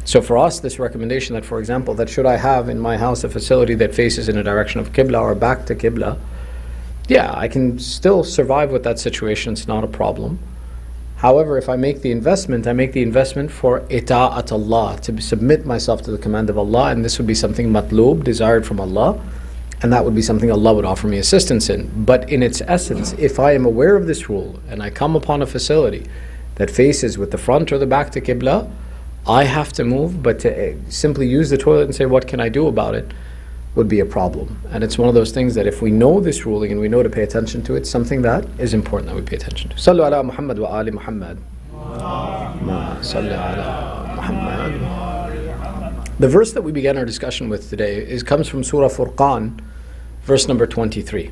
S4: So for us, this recommendation that, for example, that should I have in my house a facility that faces in a direction of Qibla or back to Qibla, yeah, I can still survive with that situation, it's not a problem. However, if I make the investment for ita'at Allah, to submit myself to the command of Allah, and this would be something matloob, desired from Allah, and that would be something Allah would offer me assistance in. But in its essence, if I am aware of this rule, and I come upon a facility that faces with the front or the back to Qibla, I have to move, but to simply use the toilet and say, what can I do about it, would be a problem. And it's one of those things that if we know this ruling and we know to pay attention to it, something that is important that we pay attention to. Sallu ala Muhammad wa ali Muhammad. Sallu ala Muhammad. The verse that we began our discussion with today comes from Surah Furqan, verse number 23.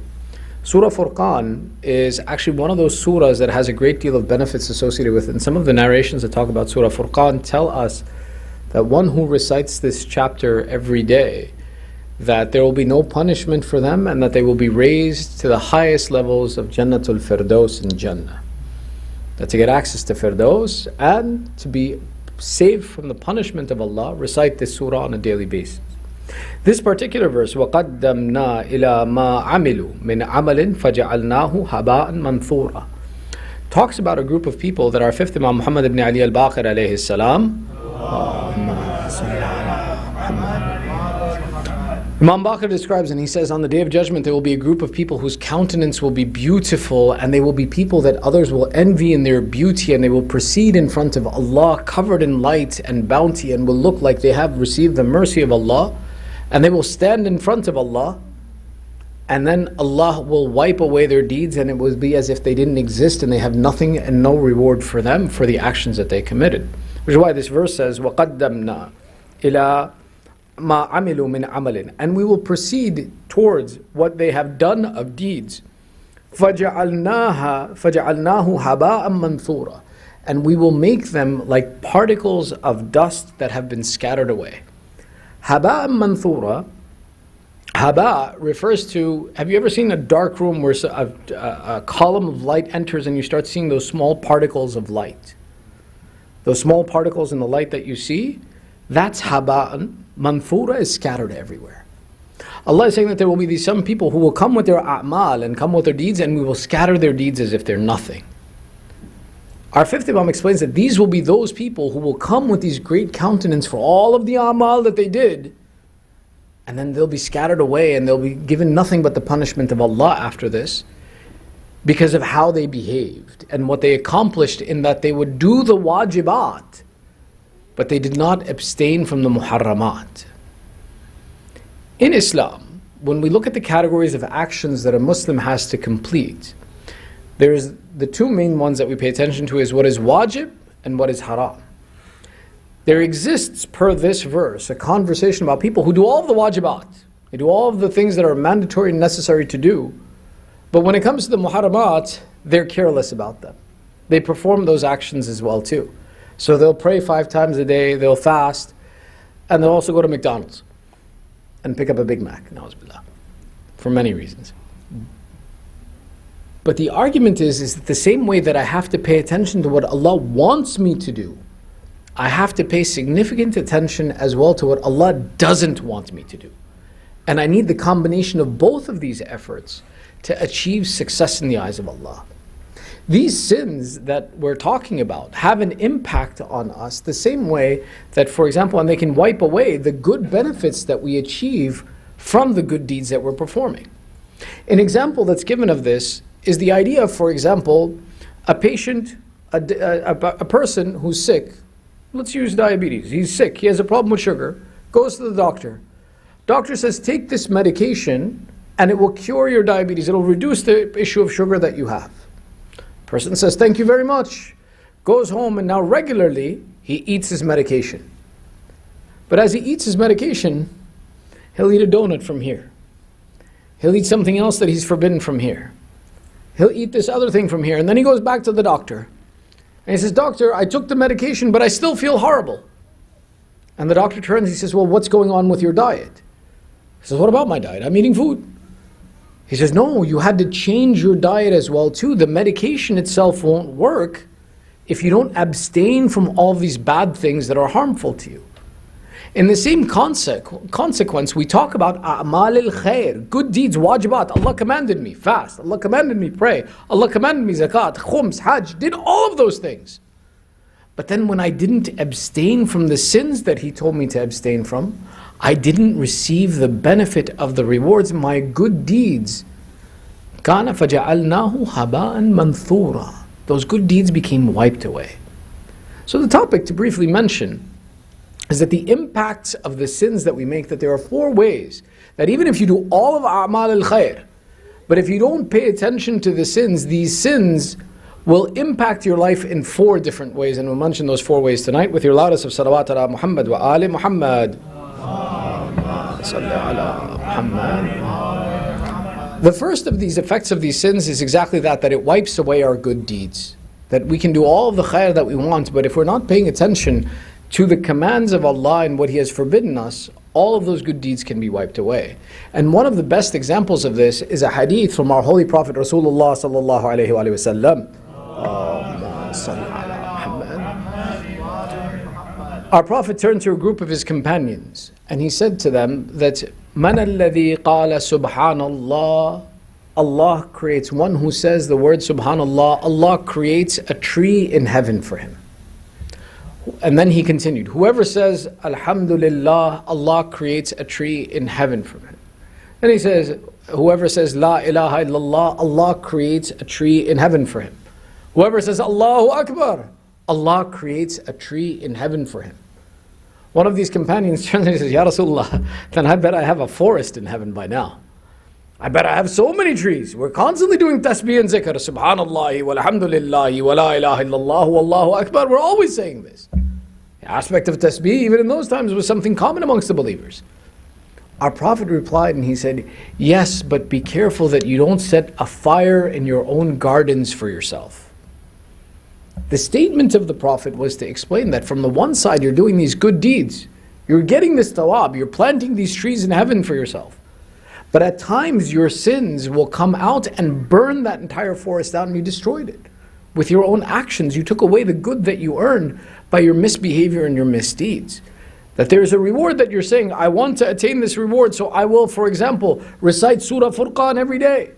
S4: Surah Furqan is actually one of those surahs that has a great deal of benefits associated with it. And some of the narrations that talk about Surah Furqan tell us that one who recites this chapter every day, that there will be no punishment for them and that they will be raised to the highest levels of Jannatul Firdaus in Jannah. That to get access to Firdaus and to be saved from the punishment of Allah, recite this surah on a daily basis. This particular verse, وَقَدَّمْنَا إِلَى مَا عَمِلُوا مِنْ عَمَلٍ فَجَعَلْنَاهُ هَبَاءً مَنْثُورًا, talks about a group of people that our fifth Imam Muhammad ibn Ali al-Baqir alayhi salam. Imam Baqir describes, and he says, on the Day of Judgment there will be a group of people whose countenance will be beautiful, and they will be people that others will envy in their beauty, and they will proceed in front of Allah covered in light and bounty, and will look like they have received the mercy of Allah, and they will stand in front of Allah, and then Allah will wipe away their deeds, and it will be as if they didn't exist, and they have nothing and no reward for them for the actions that they committed. Which is why this verse says, وَقَدَّمْنَا إِلَى مَا عَمِلُوا مِنْ عَمَلٍ, and we will proceed towards what they have done of deeds. فَجَعَلْنَاهُ هَبَاءً مَنْثُورًا, and we will make them like particles of dust that have been scattered away. هَبَاءً مَنْثُورًا. Haba refers to, have you ever seen a dark room where a column of light enters and you start seeing those small particles of light? Those small particles in the light that you see, that's haba'an. Manthura is scattered everywhere. Allah is saying that there will be some people who will come with their a'mal and come with their deeds, and we will scatter their deeds as if they're nothing. Our fifth Imam explains that these will be those people who will come with these great countenance for all of the a'mal that they did, and then they'll be scattered away and they'll be given nothing but the punishment of Allah after this, because of how they behaved and what they accomplished, in that they would do the wajibat, but they did not abstain from the muharramat. In Islam, when we look at the categories of actions that a Muslim has to complete, there's the two main ones that we pay attention to is what is wajib and what is haram. There exists, per this verse, a conversation about people who do all of the wajibat. They do all of the things that are mandatory and necessary to do. But when it comes to the muharramat, they're careless about them. They perform those actions as well too. So they'll pray 5 times a day, they'll fast, and they'll also go to McDonald's and pick up a Big Mac, na'uzubillah, for many reasons. But the argument is that the same way that I have to pay attention to what Allah wants me to do, I have to pay significant attention as well to what Allah doesn't want me to do. And I need the combination of both of these efforts to achieve success in the eyes of Allah. These sins that we're talking about have an impact on us the same way that, for example, and they can wipe away the good benefits that we achieve from the good deeds that we're performing. An example that's given of this is the idea of, for example, a patient, a person who's sick. Let's use diabetes. He's sick, he has a problem with sugar, goes to the doctor. Doctor says, take this medication and it will cure your diabetes. It'll reduce the issue of sugar that you have. Person says, thank you very much. Goes home and now regularly he eats his medication. But as he eats his medication, he'll eat a donut from here. He'll eat something else that he's forbidden from here. He'll eat this other thing from here. And then he goes back to the doctor. And he says, doctor, I took the medication, but I still feel horrible. And the doctor turns, he says, well, what's going on with your diet? He says, what about my diet? I'm eating food. He says, no, you had to change your diet as well too. The medication itself won't work if you don't abstain from all these bad things that are harmful to you. In the same consequence, we talk about a'mal al-khair, good deeds, wajibat. Allah commanded me fast. Allah commanded me pray. Allah commanded me zakat, khums, hajj, did all of those things. But then when I didn't abstain from the sins that He told me to abstain from, I didn't receive the benefit of the rewards, my good deeds. كَانَ فَجَعَلْنَاهُ هَبَاءً مَنْثُورًا. Those good deeds became wiped away. So the topic to briefly mention is that the impacts of the sins that we make, that there are 4 ways that even if you do all of a'mal al-khair, but if you don't pay attention to the sins, these sins will impact your life in 4 different ways, and we'll mention those 4 ways tonight with your loudest of salawat ala Muhammad wa ali Muhammad. The first of these effects of these sins is exactly that it wipes away our good deeds. That we can do all of the khair that we want, but if we're not paying attention to the commands of Allah and what He has forbidden us, all of those good deeds can be wiped away. And one of the best examples of this is a hadith from our Holy Prophet Rasulullah sallallahu alayhi wa sallam. Our Prophet turned to a group of his companions and he said to them that Man alladhi qala subhanallah. Allah creates one who says the word subhanallah. Allah creates a tree in heaven for him. And then he continued, whoever says alhamdulillah, Allah creates a tree in heaven for him. Then he says, whoever says la ilaha illallah, Allah creates a tree in heaven for him. Whoever says Allahu Akbar, Allah creates a tree in heaven for him. One of these companions turns and says, Ya Rasulullah, then I bet I have a forest in heaven by now. I bet I have so many trees. We're constantly doing tasbih and zikr, subhanallah, walhamdulillah, wa la ilaha illallah, wallahu akbar. We're always saying this. The aspect of tasbih, even in those times, was something common amongst the believers. Our Prophet replied and he said, yes, but be careful that you don't set a fire in your own gardens for yourself. The statement of the Prophet was to explain that from the one side you're doing these good deeds, you're getting this thawab, you're planting these trees in heaven for yourself. But at times your sins will come out and burn that entire forest out and you destroyed it. With your own actions, you took away the good that you earned by your misbehavior and your misdeeds. That there is a reward that you're saying, I want to attain this reward, so I will, for example, recite Surah Furqan every day.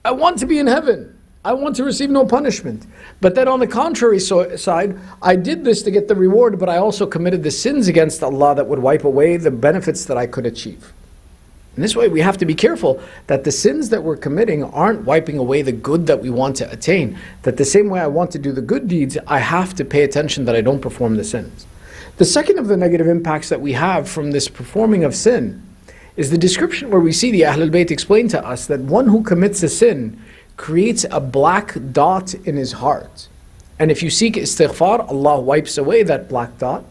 S4: I want to be in heaven. I want to receive no punishment. But then on the contrary side, I did this to get the reward, but I also committed the sins against Allah that would wipe away the benefits that I could achieve. In this way, we have to be careful that the sins that we're committing aren't wiping away the good that we want to attain. That the same way I want to do the good deeds, I have to pay attention that I don't perform the sins. The second of the negative impacts that we have from this performing of sin is the description where we see the Ahlul Bayt explain to us that one who commits a sin creates a black dot in his heart. And if you seek istighfar, Allah wipes away that black dot.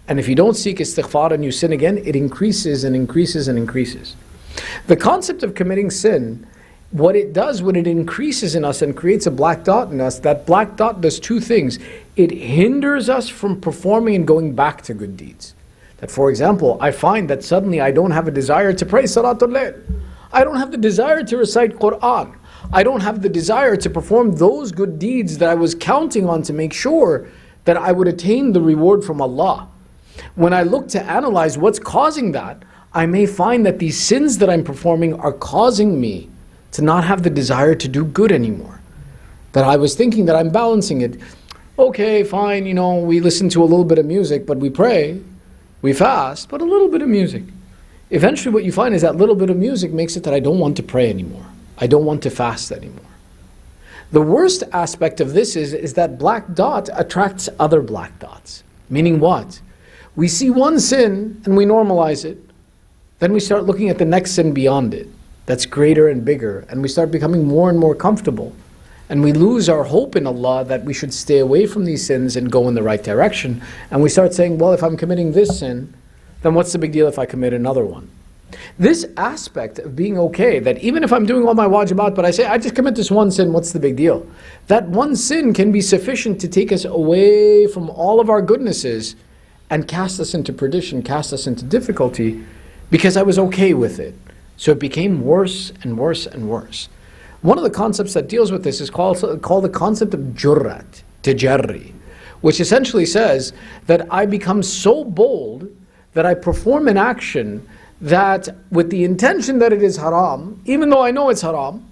S4: And if you don't seek istighfar and you sin again, it increases and increases and increases. The concept of committing sin, what it does when it increases in us and creates a black dot in us, that black dot does two things. It hinders us from performing and going back to good deeds. That, for example, I find that suddenly I don't have a desire to pray Salatul Layl. I don't have the desire to recite Quran. I don't have the desire to perform those good deeds that I was counting on to make sure that I would attain the reward from Allah. When I look to analyze what's causing that, I may find that these sins that I'm performing are causing me to not have the desire to do good anymore. That I was thinking that I'm balancing it. Okay, fine, we listen to a little bit of music, but we pray, we fast, but a little bit of music. Eventually what you find is that little bit of music makes it that I don't want to pray anymore. I don't want to fast anymore. The worst aspect of this is that black dot attracts other black dots. Meaning what? We see one sin and we normalize it. Then we start looking at the next sin beyond it. That's greater and bigger. And we start becoming more and more comfortable. And we lose our hope in Allah that we should stay away from these sins and go in the right direction. And we start saying, well, if I'm committing this sin, then what's the big deal if I commit another one? This aspect of being okay, that even if I'm doing all my wajibat, but I say, I just commit this one sin, what's the big deal? That one sin can be sufficient to take us away from all of our goodnesses and cast us into perdition, cast us into difficulty, because I was okay with it. So it became worse and worse and worse. One of the concepts that deals with this is called the concept of jurrat, tajarri, which essentially says that I become so bold that I perform an action that with the intention that it is haram, even though I know it's haram,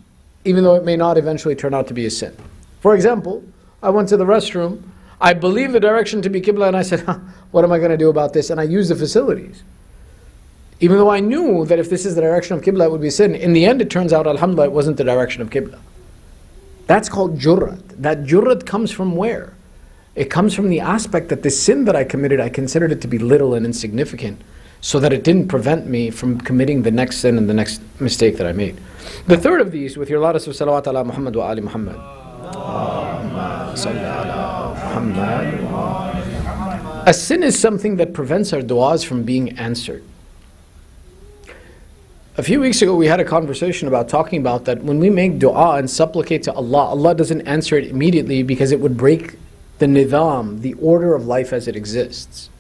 S4: even though it may not eventually turn out to be a sin. For example, I went to the restroom, I believe the direction to be Qibla, and I said, what am I going to do about this? And I used the facilities. Even though I knew that if this is the direction of Qibla, it would be sin. In the end, it turns out, alhamdulillah, it wasn't the direction of Qibla. That's called jurrat. That jurrat comes from where? It comes from the aspect that the sin that I committed, I considered it to be little and insignificant, so that it didn't prevent me from committing the next sin and the next mistake that I made. The third of these, with your loudest of salawat ala Muhammad wa ali Muhammad. A sin is something that prevents our du'as from being answered. A few weeks ago we had a conversation about talking about that when we make du'a and supplicate to Allah, Allah doesn't answer it immediately because it would break the nidam, the order of life as it exists.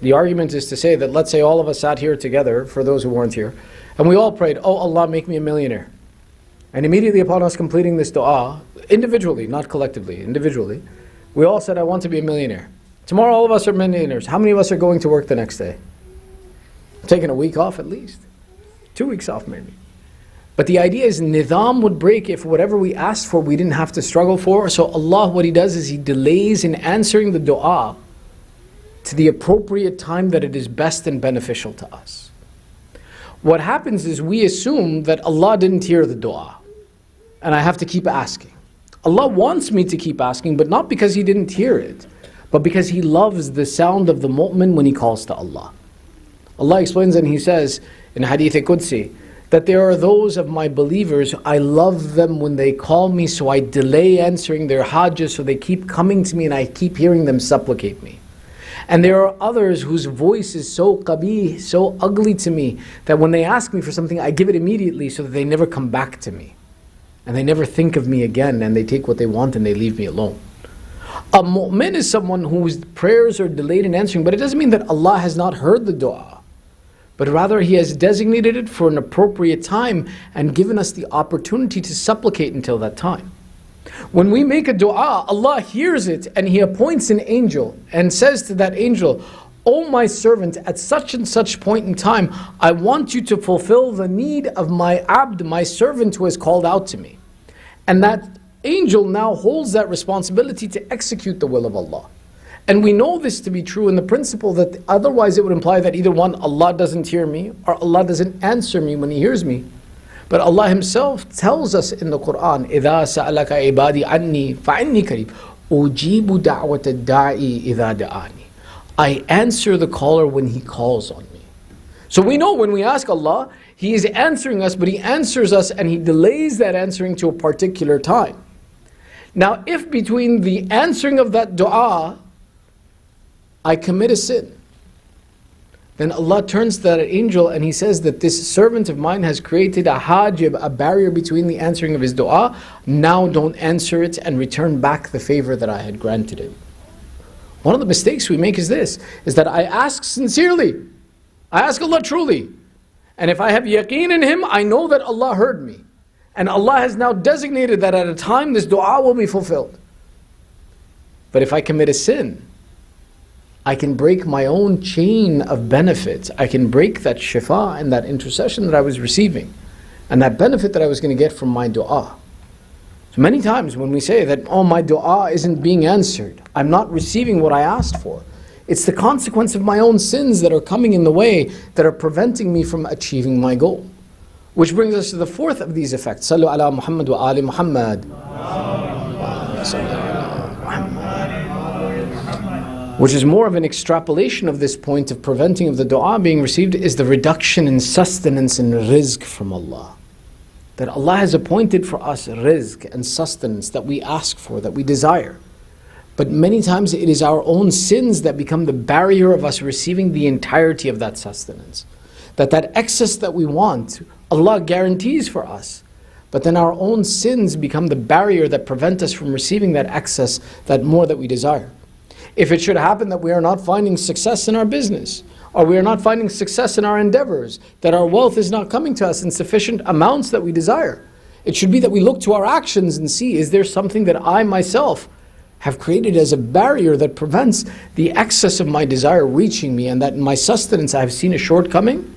S4: The argument is to say that, let's say all of us sat here together, for those who weren't here, and we all prayed, oh Allah, make me a millionaire. And immediately upon us completing this dua, individually, not collectively, individually, we all said, I want to be a millionaire. Tomorrow all of us are millionaires. How many of us are going to work the next day? Taking a week off at least. 2 weeks off maybe. But the idea is nidam would break if whatever we asked for we didn't have to struggle for. So Allah, what He does is He delays in answering the dua to the appropriate time that it is best and beneficial to us. What happens is we assume that Allah didn't hear the dua and I have to keep asking. Allah wants me to keep asking, but not because He didn't hear it, but because He loves the sound of the mu'min when he calls to Allah. Allah explains and He says in Hadith Qudsi, that there are those of my believers, I love them when they call me, so I delay answering their hajjahs, so they keep coming to me and I keep hearing them supplicate me. And there are others whose voice is so qabih, so ugly to me, that when they ask me for something, I give it immediately so that they never come back to me. And they never think of me again, and they take what they want and they leave me alone. A mu'min is someone whose prayers are delayed in answering, but it doesn't mean that Allah has not heard the dua, but rather He has designated it for an appropriate time and given us the opportunity to supplicate until that time. When we make a dua, Allah hears it and He appoints an angel and says to that angel, "O my servant, at such and such point in time, I want you to fulfill the need of my abd, my servant who has called out to me." And that angel now holds that responsibility to execute the will of Allah. And we know this to be true in the principle that otherwise it would imply that either one, Allah doesn't hear me, or Allah doesn't answer me when He hears me. But Allah Himself tells us in the Quran, إِذَا سَأَلَكَ عِبَادِي عَنِّي فَعِنِّي قَرِيبٌ أُجِيبُ دَعْوَةَ الدَّاعِي إِذَا دَعَانِي. I answer the caller when he calls on me. So we know when we ask Allah, He is answering us, but He answers us and He delays that answering to a particular time. Now, if between the answering of that dua, I commit a sin, then Allah turns to that angel and He says that this servant of mine has created a hajib, a barrier between the answering of his dua. Now don't answer it and return back the favor that I had granted him. One of the mistakes we make is this, is that I ask sincerely. I ask Allah truly. And if I have yaqeen in Him, I know that Allah heard me. And Allah has now designated that at a time this dua will be fulfilled. But if I commit a sin, I can break my own chain of benefits. I can break that shifa and that intercession that I was receiving, and that benefit that I was going to get from my dua. So many times when we say that, oh, my dua isn't being answered, I'm not receiving what I asked for, it's the consequence of my own sins that are coming in the way, that are preventing me from achieving my goal. Which brings us to the fourth of these effects. Sallu ala Muhammad wa ali Muhammad. Which is more of an extrapolation of this point of preventing of the dua being received, is the reduction in sustenance and rizq from Allah. That Allah has appointed for us rizq and sustenance that we ask for, that we desire. But many times it is our own sins that become the barrier of us receiving the entirety of that sustenance. That excess that we want, Allah guarantees for us. But then our own sins become the barrier that prevent us from receiving that excess, that more that we desire. If it should happen that we are not finding success in our business, or we are not finding success in our endeavors, that our wealth is not coming to us in sufficient amounts that we desire, it should be that we look to our actions and see, is there something that I myself have created as a barrier that prevents the excess of my desire reaching me, and that in my sustenance I have seen a shortcoming?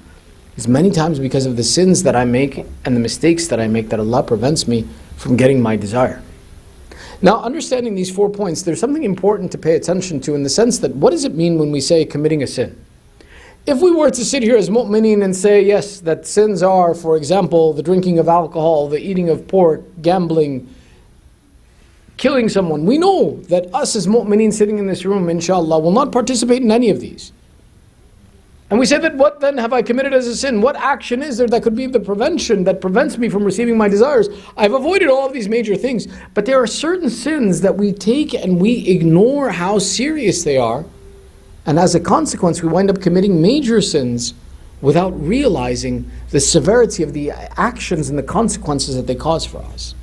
S4: Is many times because of the sins that I make and the mistakes that I make that Allah prevents me from getting my desire. Now, understanding these 4 points, there's something important to pay attention to, in the sense that what does it mean when we say committing a sin? If we were to sit here as mu'mineen and say, yes, that sins are, for example, the drinking of alcohol, the eating of pork, gambling, killing someone, we know that us as mu'mineen sitting in this room, inshallah, will not participate in any of these. And we say that, what then have I committed as a sin? What action is there that could be the prevention that prevents me from receiving my desires? I've avoided all of these major things. But there are certain sins that we take and we ignore how serious they are. And as a consequence, we wind up committing major sins without realizing the severity of the actions and the consequences that they cause for us.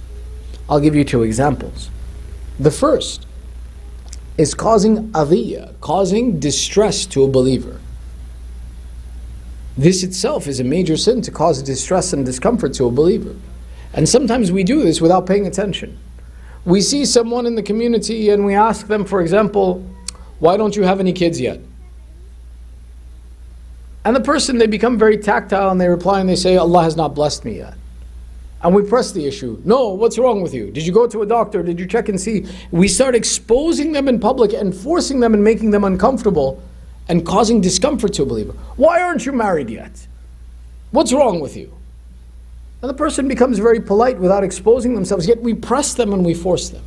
S4: I'll give you 2 examples. The first is causing adiyya, causing distress to a believer. This itself is a major sin, to cause distress and discomfort to a believer. And sometimes we do this without paying attention. We see someone in the community and we ask them, for example, why don't you have any kids yet? And the person, they become very tactile and they reply and they say, Allah has not blessed me yet. And we press the issue. No, what's wrong with you? Did you go to a doctor? Did you check and see? We start exposing them in public and forcing them and making them uncomfortable and causing discomfort to a believer. Why aren't you married yet? What's wrong with you? And the person becomes very polite without exposing themselves, yet we press them and we force them.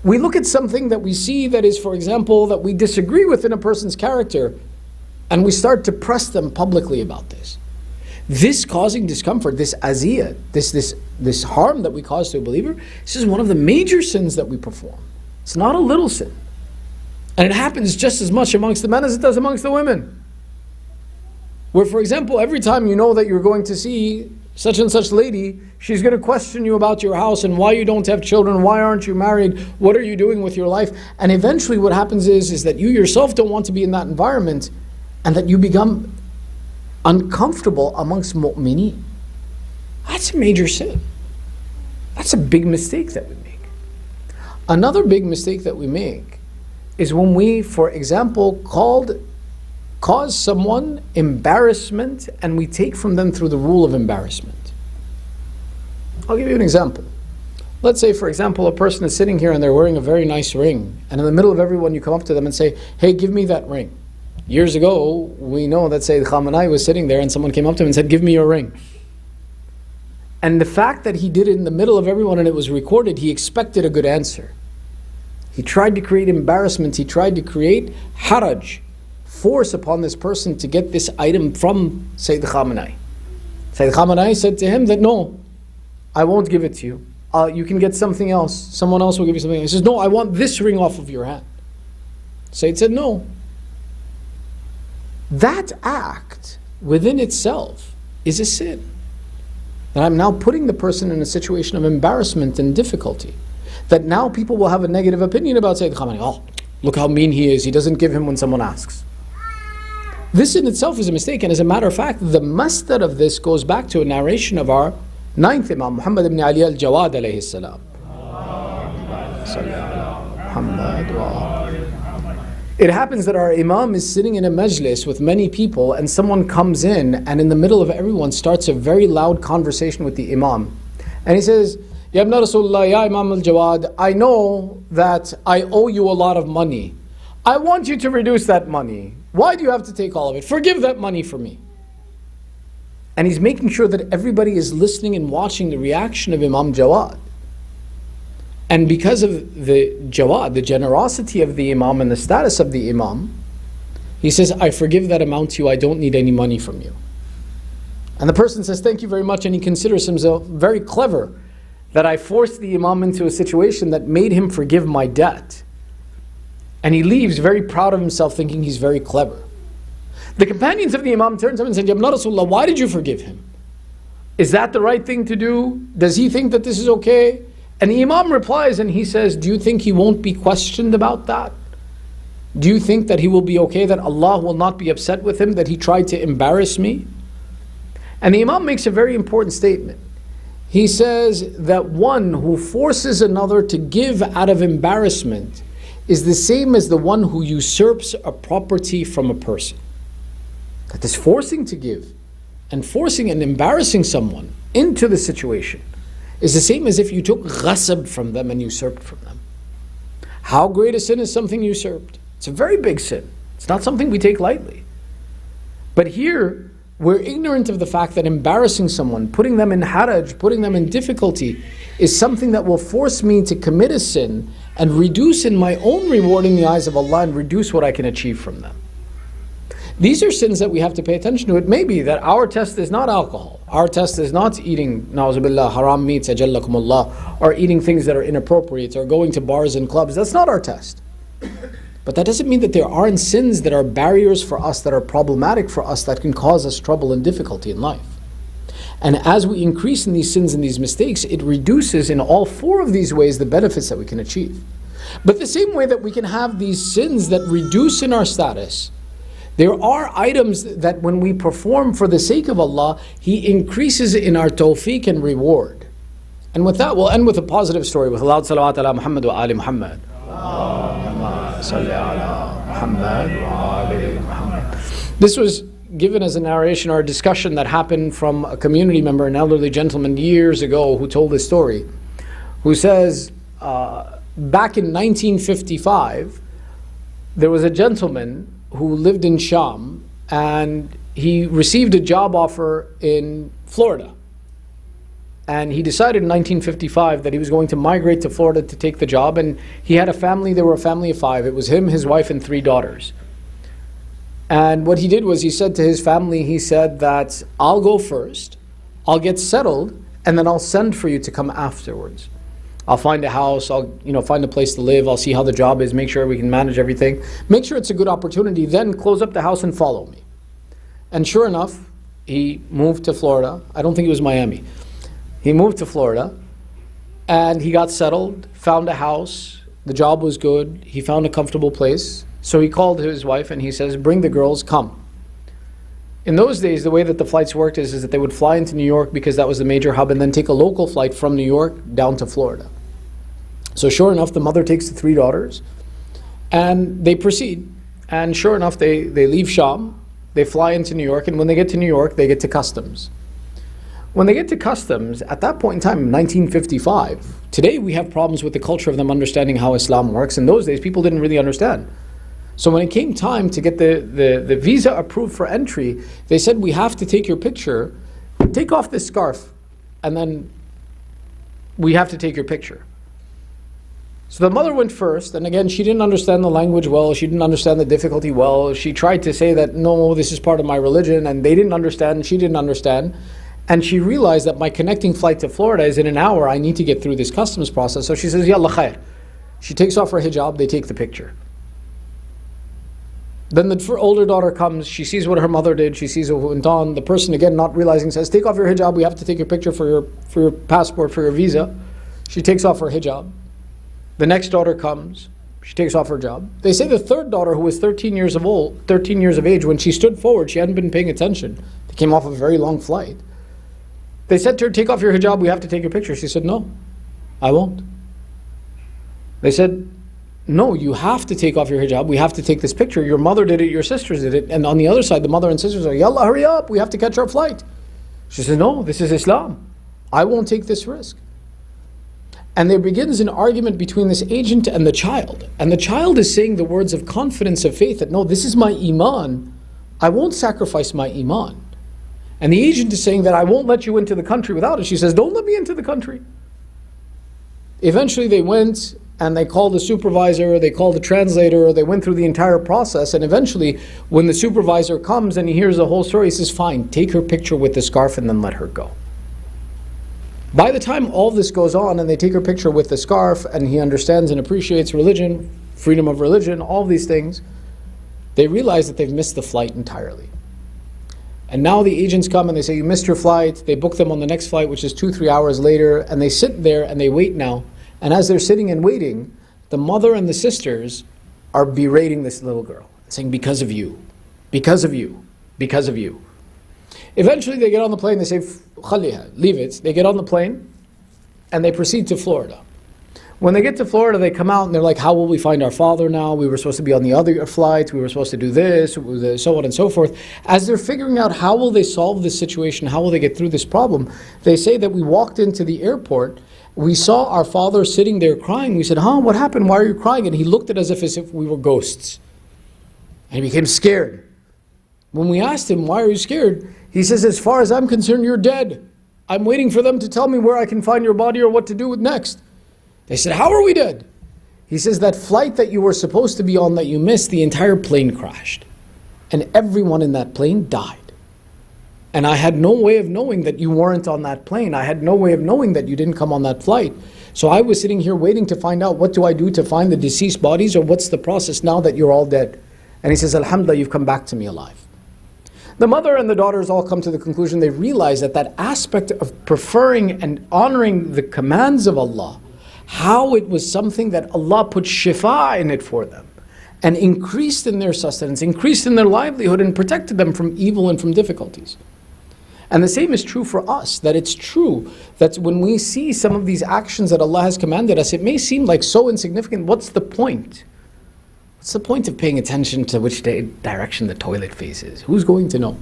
S4: We look at something that we see that is, for example, that we disagree with in a person's character, and we start to press them publicly about this. This causing discomfort, this aziyah, this harm that we cause to a believer, this is one of the major sins that we perform. It's not a little sin. And it happens just as much amongst the men as it does amongst the women. Where, for example, every time you know that you're going to see such and such lady, she's going to question you about your house and why you don't have children, why aren't you married, what are you doing with your life? And eventually what happens is that you yourself don't want to be in that environment, and that you become uncomfortable amongst mu'mineen. That's a major sin. That's a big mistake that we make. Another big mistake that we make is when we, for example, cause someone embarrassment and we take from them through the rule of embarrassment. I'll give you an example. Let's say, for example, a person is sitting here and they're wearing a very nice ring, and in the middle of everyone you come up to them and say, hey, give me that ring. Years ago, we know that Sayyid Khamenei was sitting there and someone came up to him and said, give me your ring. And the fact that he did it in the middle of everyone and it was recorded, he expected a good answer. He tried to create embarrassment, he tried to create haraj, force upon this person to get this item from Sayyid Khamenei. Sayyid Khamenei said to him that, no, I won't give it to you. You can get something else. Someone else will give you something else. He says, no, I want this ring off of your hand. Sayyid said, no. That act within itself is a sin. That I'm now putting the person in a situation of embarrassment and difficulty. That now people will have a negative opinion about Sayyid Khamenei. Oh, look how mean he is. He doesn't give him when someone asks. This in itself is a mistake. And as a matter of fact, the masdar of this goes back to a narration of our ninth Imam, Muhammad ibn Ali al-Jawad alayhi salam. It happens that our Imam is sitting in a majlis with many people, and someone comes in and in the middle of everyone starts a very loud conversation with the Imam. And he says, Ya Ibn Rasulullah, Ya Imam al-Jawad, I know that I owe you a lot of money. I want you to reduce that money. Why do you have to take all of it? Forgive that money for me. And he's making sure that everybody is listening and watching the reaction of Imam Jawad. And because of the Jawad, the generosity of the Imam and the status of the Imam, he says, I forgive that amount to you, I don't need any money from you. And the person says, thank you very much, and he considers himself very clever that I forced the Imam into a situation that made him forgive my debt. And he leaves very proud of himself, thinking he's very clever. The companions of the Imam turned to him and said, Ya Ibn Rasulullah, why did you forgive him? Is that the right thing to do? Does he think that this is okay? And the Imam replies and he says, do you think he won't be questioned about that? Do you think that he will be okay, that Allah will not be upset with him, that he tried to embarrass me? And the Imam makes a very important statement. He says that one who forces another to give out of embarrassment is the same as the one who usurps a property from a person. That this forcing to give and forcing and embarrassing someone into the situation is the same as if you took ghasab from them and usurped from them. How great a sin is something usurped? It's a very big sin. It's not something we take lightly. But here, we're ignorant of the fact that embarrassing someone, putting them in haraj, putting them in difficulty, is something that will force me to commit a sin and reduce in my own reward in the eyes of Allah and reduce what I can achieve from them. These are sins that we have to pay attention to. It may be that our test is not alcohol. Our test is not eating, na'uzubillah, haram meats, ajallakumullah, or eating things that are inappropriate, or going to bars and clubs. That's not our test. But that doesn't mean that there aren't sins that are barriers for us, that are problematic for us, that can cause us trouble and difficulty in life. And as we increase in these sins and these mistakes, it reduces in all four of these ways the benefits that we can achieve. But the same way that we can have these sins that reduce in our status, there are items that when we perform for the sake of Allah, He increases in our tawfiq and reward. And with that, we'll end with a positive story with loud salawat ala Muhammad wa ali Muhammad. This was given as a narration or a discussion that happened from a community member, an elderly gentleman years ago who told this story, who says, back in 1955, there was a gentleman who lived in Sham, and he received a job offer in Florida. And he decided in 1955 that he was going to migrate to Florida to take the job, and he had a family. They were a family of 5. It was him, his wife, and 3 daughters. And what he did was he said to his family, he said that I'll go first, I'll get settled, and then I'll send for you to come afterwards. I'll find a house, I'll find a place to live, I'll see how the job is, make sure we can manage everything, make sure it's a good opportunity, then close up the house and follow me. And sure enough, he moved to Florida. I don't think it was Miami. He moved to Florida and he got settled, found a house, the job was good, he found a comfortable place. So he called his wife and he says, bring the girls, come. In those days, the way that the flights worked is that they would fly into New York because that was the major hub, and then take a local flight from New York down to Florida. So sure enough, the mother takes the 3 daughters and they proceed. And sure enough, they leave Shab, they fly into New York, and when they get to New York, they get to customs. When they get to customs, at that point in time, 1955, today we have problems with the culture of them understanding how Islam works. In those days, people didn't really understand. So when it came time to get the visa approved for entry, they said, we have to take your picture, take off this scarf, and then we have to take your picture. So the mother went first, and again, she didn't understand the language well, she didn't understand the difficulty well. She tried to say that, no, this is part of my religion, and they didn't understand, and she didn't understand. And she realized that my connecting flight to Florida is in an hour, I need to get through this customs process. So she says, Yalla khair. She takes off her hijab, they take the picture. Then the older daughter comes, she sees what her mother did, she sees what went on. The person, again, not realizing, says, take off your hijab, we have to take your picture for your passport, for your visa. She takes off her hijab. The next daughter comes, she takes off her hijab. They say the third daughter, who was 13 years of age, when she stood forward, she hadn't been paying attention. They came off a very long flight. They said to her, take off your hijab, we have to take your picture. She said, no, I won't. They said, no, you have to take off your hijab, we have to take this picture. Your mother did it, your sisters did it. And on the other side, the mother and sisters are, Yalla, hurry up, we have to catch our flight. She says, no, this is Islam. I won't take this risk. And there begins an argument between this agent and the child. And the child is saying the words of confidence, of faith, that no, this is my iman. I won't sacrifice my iman. And the agent is saying that I won't let you into the country without it. She says, don't let me into the country. Eventually they went and they called the supervisor, they called the translator, they went through the entire process, and eventually when the supervisor comes and he hears the whole story, he says, fine, take her picture with the scarf and then let her go. By the time all this goes on and they take her picture with the scarf and he understands and appreciates religion, freedom of religion, all these things, they realize that they've missed the flight entirely. And now the agents come and they say, you missed your flight. They book them on the next flight, which is 2-3 hours later, and they sit there and they wait now. And as they're sitting and waiting, the mother and the sisters are berating this little girl, saying, because of you, because of you, because of you. Eventually they get on the plane, they say, Khaliha, leave it. They get on the plane and they proceed to Florida. When they get to Florida, they come out and they're like, how will we find our father now? We were supposed to be on the other flight, we were supposed to do this, so on and so forth. As they're figuring out how will they solve this situation, how will they get through this problem, they say that we walked into the airport, we saw our father sitting there crying. We said, what happened? Why are you crying? And he looked at us as if we were ghosts. And he became scared. When we asked him, why are you scared? He says, as far as I'm concerned, you're dead. I'm waiting for them to tell me where I can find your body or what to do with next. They said, how are we dead? He says, that flight that you were supposed to be on that you missed, the entire plane crashed. And everyone in that plane died. And I had no way of knowing that you weren't on that plane. I had no way of knowing that you didn't come on that flight. So I was sitting here waiting to find out, what do I do to find the deceased bodies, or what's the process now that you're all dead? And he says, Alhamdulillah, you've come back to me alive. The mother and the daughters all come to the conclusion, they realize that that aspect of preferring and honoring the commands of Allah, how it was something that Allah put shifa in it for them, and increased in their sustenance, increased in their livelihood, and protected them from evil and from difficulties. And the same is true for us, that it's true that when we see some of these actions that Allah has commanded us, it may seem like so insignificant. What's the point? What's the point of paying attention to which direction the toilet faces? Who's going to know?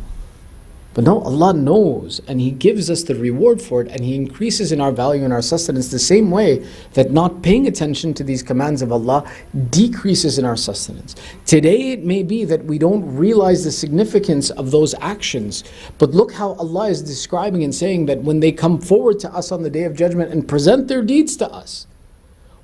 S4: But no, Allah knows, and He gives us the reward for it, and He increases in our value and our sustenance the same way that not paying attention to these commands of Allah decreases in our sustenance. Today it may be that we don't realize the significance of those actions, but look how Allah is describing and saying that when they come forward to us on the Day of Judgment and present their deeds to us,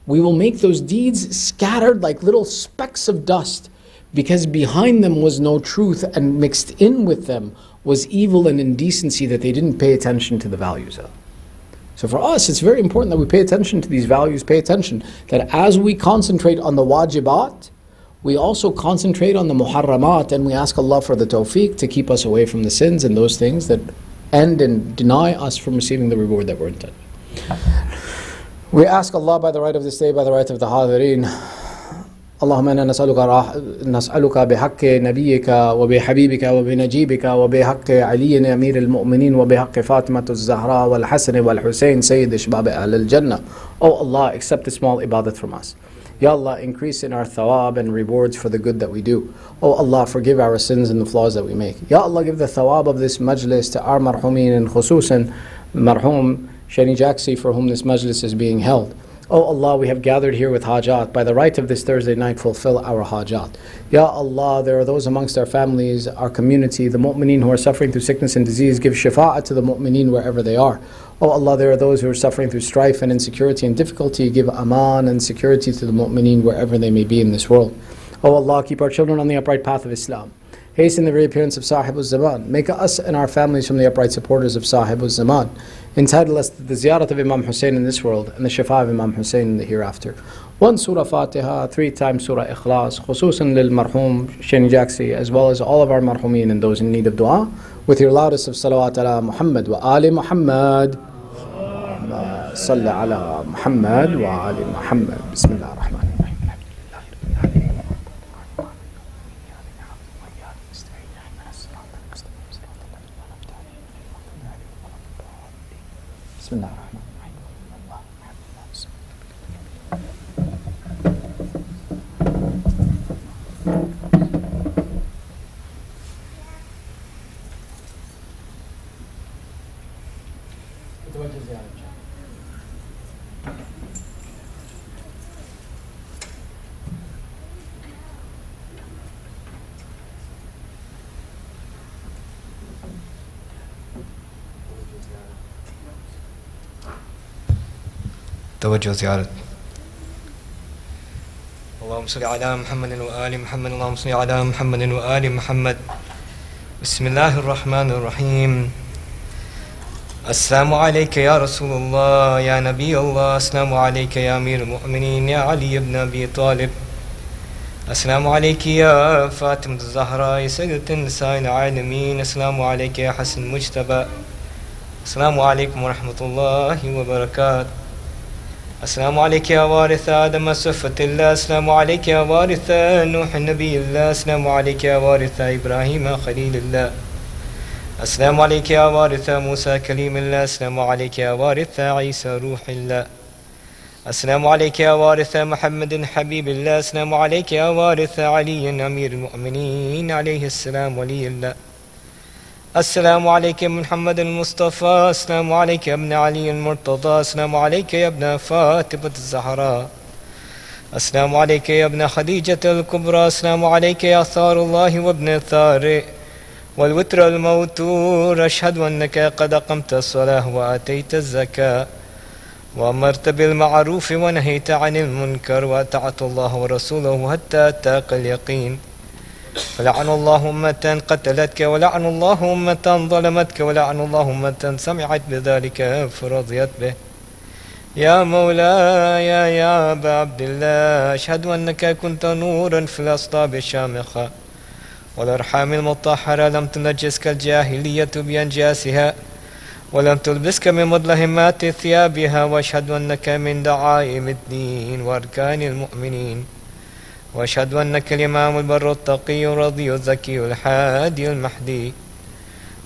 S4: we will make those deeds scattered like little specks of dust because behind them was no truth, and mixed in with them was evil and indecency that they didn't pay attention to the values of. So for us, it's very important that we pay attention to these values, pay attention that as we concentrate on the wajibat, we also concentrate on the muharramat, and we ask Allah for the tawfiq to keep us away from the sins and those things that end and deny us from receiving the reward that we're intended. We ask Allah by the right of this day, by the right of the hadirin, اللهم إنا نسألك بحق نبيك وبحبيبك وبنجيبك وبحق علي أمير المؤمنين وبحق فاطمة الزهراء والحسن والحسين سيد شباب أهل الجنة. Oh Allah, accept the small ibadat from us. Ya Allah, increase in our thawab and rewards for the good that we do. Oh Allah, forgive our sins and the flaws that we make. Ya Allah, give the thawab of this majlis to our marhumin, and khususan marhum Shani Jaksi, for whom this majlis is being held. Oh Allah, we have gathered here with hajat. By the right of this Thursday night, fulfill our hajat. Ya Allah, there are those amongst our families, our community, the mu'mineen who are suffering through sickness and disease. Give shafa'at to the mu'mineen wherever they are. Oh Allah, there are those who are suffering through strife and insecurity and difficulty. Give aman and security to the mu'mineen wherever they may be in this world. Oh Allah, keep our children on the upright path of Islam. Hasten the reappearance of Sahib al-Zaman. Make us and our families from the upright supporters of Sahib al-Zaman. Entitle us to the ziyarat of Imam Hussein in this world and the shafa of Imam Hussein in the hereafter. 1 Surah Fatiha, 3 times Surah Ikhlas, khususan lil marhum Shani Jaksi, as well as all of our marhumin and those in need of dua, with your loudest of salawat ala Muhammad wa ali Muhammad. Salli ala Muhammad wa ali Muhammad. Bismillah ar-Rahman ar-Rahim. Bismillah ar-Rahman
S5: توجه زيارة. اللهم صل على محمد وآل محمد. اللهم صل على محمد وآل محمد. بسم الله الرحمن الرحيم. السلام عليك يا رسول الله يا نبي الله. السلام عليك يا أمير المؤمنين يا علي بن أبي طالب. السلام عليك يا فاطمة الزهراء يا سيدة النساء العالمين. السلام عليك يا حسن المجتبى. السلام عليكم ورحمة الله وبركاته. السلام عليك يا وارث آدم صفة الله. السلام عليك يا وارث نوح النبي الله. السلام عليك يا وارث إبراهيم خليل الله. السلام عليك يا وارث موسى كليم الله. السلام عليك يا وارث عيسى روح الله. السلام عليك يا وارث محمد حبيب الله. السلام عليك يا وارث علي أمير المؤمنين عليه السلام ولي الله. السلام عليك يا محمد المصطفى. السلام عليك يا ابن علي المرتضى. السلام عليك يا ابن فاطمة الزهراء. السلام عليك يا ابن خديجة الكبرى. السلام عليك يا ثار الله وابن ثار والوتر الموتور. أشهد أنك قد أقمت الصلاة وآتيت الزكاة وأمرت بالمعروف ونهيت عن المنكر وأطعت الله ورسوله حتى أتاك اليقين. فلعن الله أمة قتلتك ولعن الله أمة ظلمتك ولعن الله أمة سمعت بذلك فرضيت به. يا مولاي يا أبا عبد الله أشهد أنك كنت نورا في الأصلاب الشامخة والأرحام المطهرة. لم تنجسك الجاهلية بأنجاسها ولم تلبسك من مظلمات ثيابها. وأشهد أنك من دعائم الدين وأركان المؤمنين. وأشهد أنك الإمام البر التقي الرضي الزكي الحادي المهدي.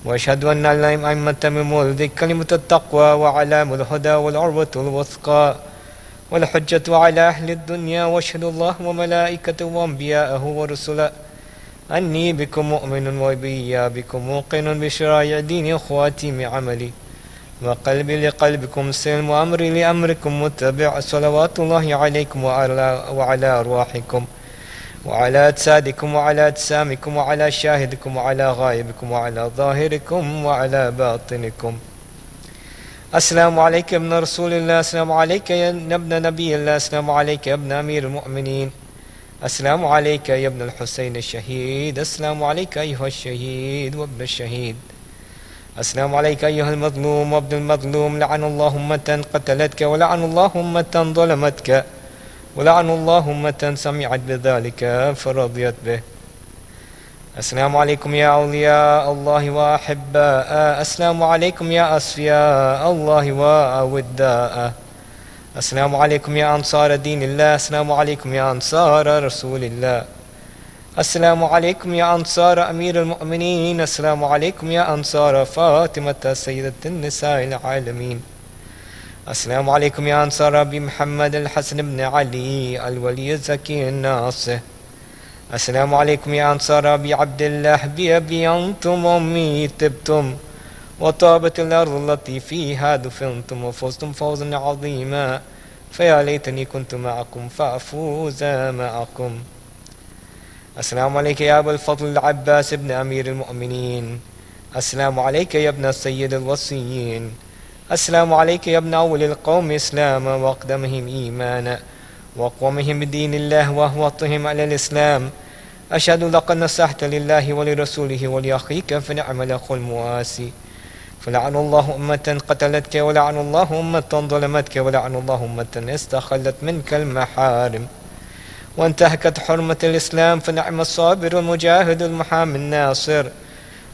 S5: وأشهد أن الأئمة من مولد كلمة التقوى وعلام الهدى والعروة الوثقى والحجة على أهل الدنيا. وأشهد الله وملائكته وأنبياءه ورسله أني بكم مؤمن وبي بكم موقن بشرائع دين خواتيم عملي وقلبي لقلبكم سلم وأمري لأمركم متبع. صلوات الله عليكم وعلى أرواحكم وعلى أجسادكم وعلى أجسامكم وعلى شاهدكم وعلى غائبكم وعلى ظاهركم وعلى باطنكم. السلام عليك يا ابن رسول الله. السلام عليك يا ابن نبي الله. السلام عليك يا ابن أمير المؤمنين. السلام عليك يا ابن الحسين الشهيد. السلام عليك أيها الشهيد وابن الشهيد. السلام عليك أيها المظلوم وابن المظلوم. لعن الله أمة قتلتك، ولعن الله أمة ظلمتك، ولعن الله أمة سمعت بذلك فرضيت به. السلام عليكم يا أولياء الله وأحباء. السلام عليكم يا أصفياء الله وأوداء. السلام عليكم يا أنصار دين الله. السلام عليكم يا أنصار رسول الله. السلام عليكم يا أنصار أمير المؤمنين. السلام عليكم يا أنصار فاطمة سيدة النساء العالمين. السلام عليكم يا أنصار أبي محمد الحسن بن علي الولي الزكي الناصح. السلام عليكم يا أنصار أبي عبد الله بأبي أنتم أمي طبتم، وطابت الأرض التي فيها دفنتم، وفزتم فوزا عظيما، فيا ليتني كنت معكم فأفوز معكم. السلام عليك يا أبا الفضل العباس بن أمير المؤمنين. السلام عليك يا ابن السيد الوصيين. السلام عليك يا ابن أول القوم إسلاما وأقدمهم إيمانا وأقومهم بدين الله وأهوطهم على الإسلام. أشهد لقد نصحت لله ولرسوله ولأخيك فنعم الأخ المواسي. فلعن الله أمة قتلتك، ولعن الله أمة ظلمتك، ولعن الله أمة استخلت منك المحارم وانتهكت حرمة الإسلام. فنعم الصابر المجاهد المحامي الناصر،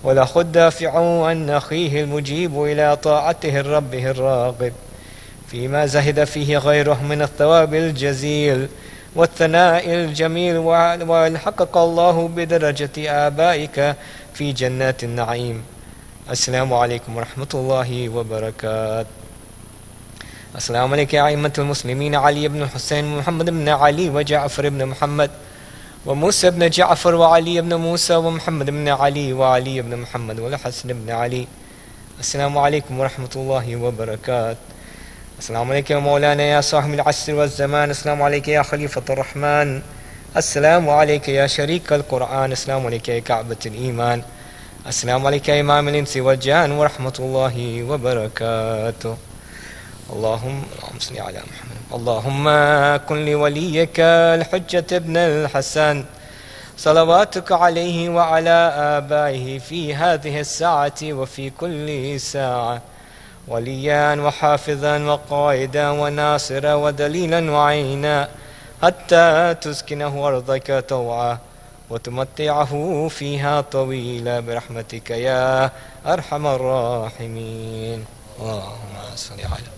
S5: والأخ الدافع عن أخيه المجيب إلى طاعته ربه الراغب فيما زهد فيه غيره من الثواب الجزيل والثناء الجميل، والحقق الله بدرجة آبائك في جنات النعيم. السلام عليكم ورحمة الله وبركاته. السلام عليك يا أئمة المسلمين علي بن الحسين ومحمد بن علي وجعفر بن محمد وموسى بن جعفر وعلي بن موسى ومحمد بن علي وعلي بن محمد والحسن بن علي. السلام عليكم ورحمة الله وبركاته. السلام عليك يا مولانا يا صاحب العصر والزمان. السلام عليك يا خليفة الرحمن. السلام عليك يا شريك القرآن. السلام عليك يا كعبة الإيمان. السلام عليك يا إمام الإنس والجان ورحمة الله وبركاته. اللهم صل على محمد. اللهم كن لوليك الحجة ابن الحسن صلواتك عليه وعلى آبائه في هذه الساعة وفي كل ساعة وليا وحافظا وقائدا وناصرا ودليلا وعينا، حتى تسكنه أرضك طوعا وتمتعه فيها طويلا برحمتك يا أرحم الراحمين. اللهم صل على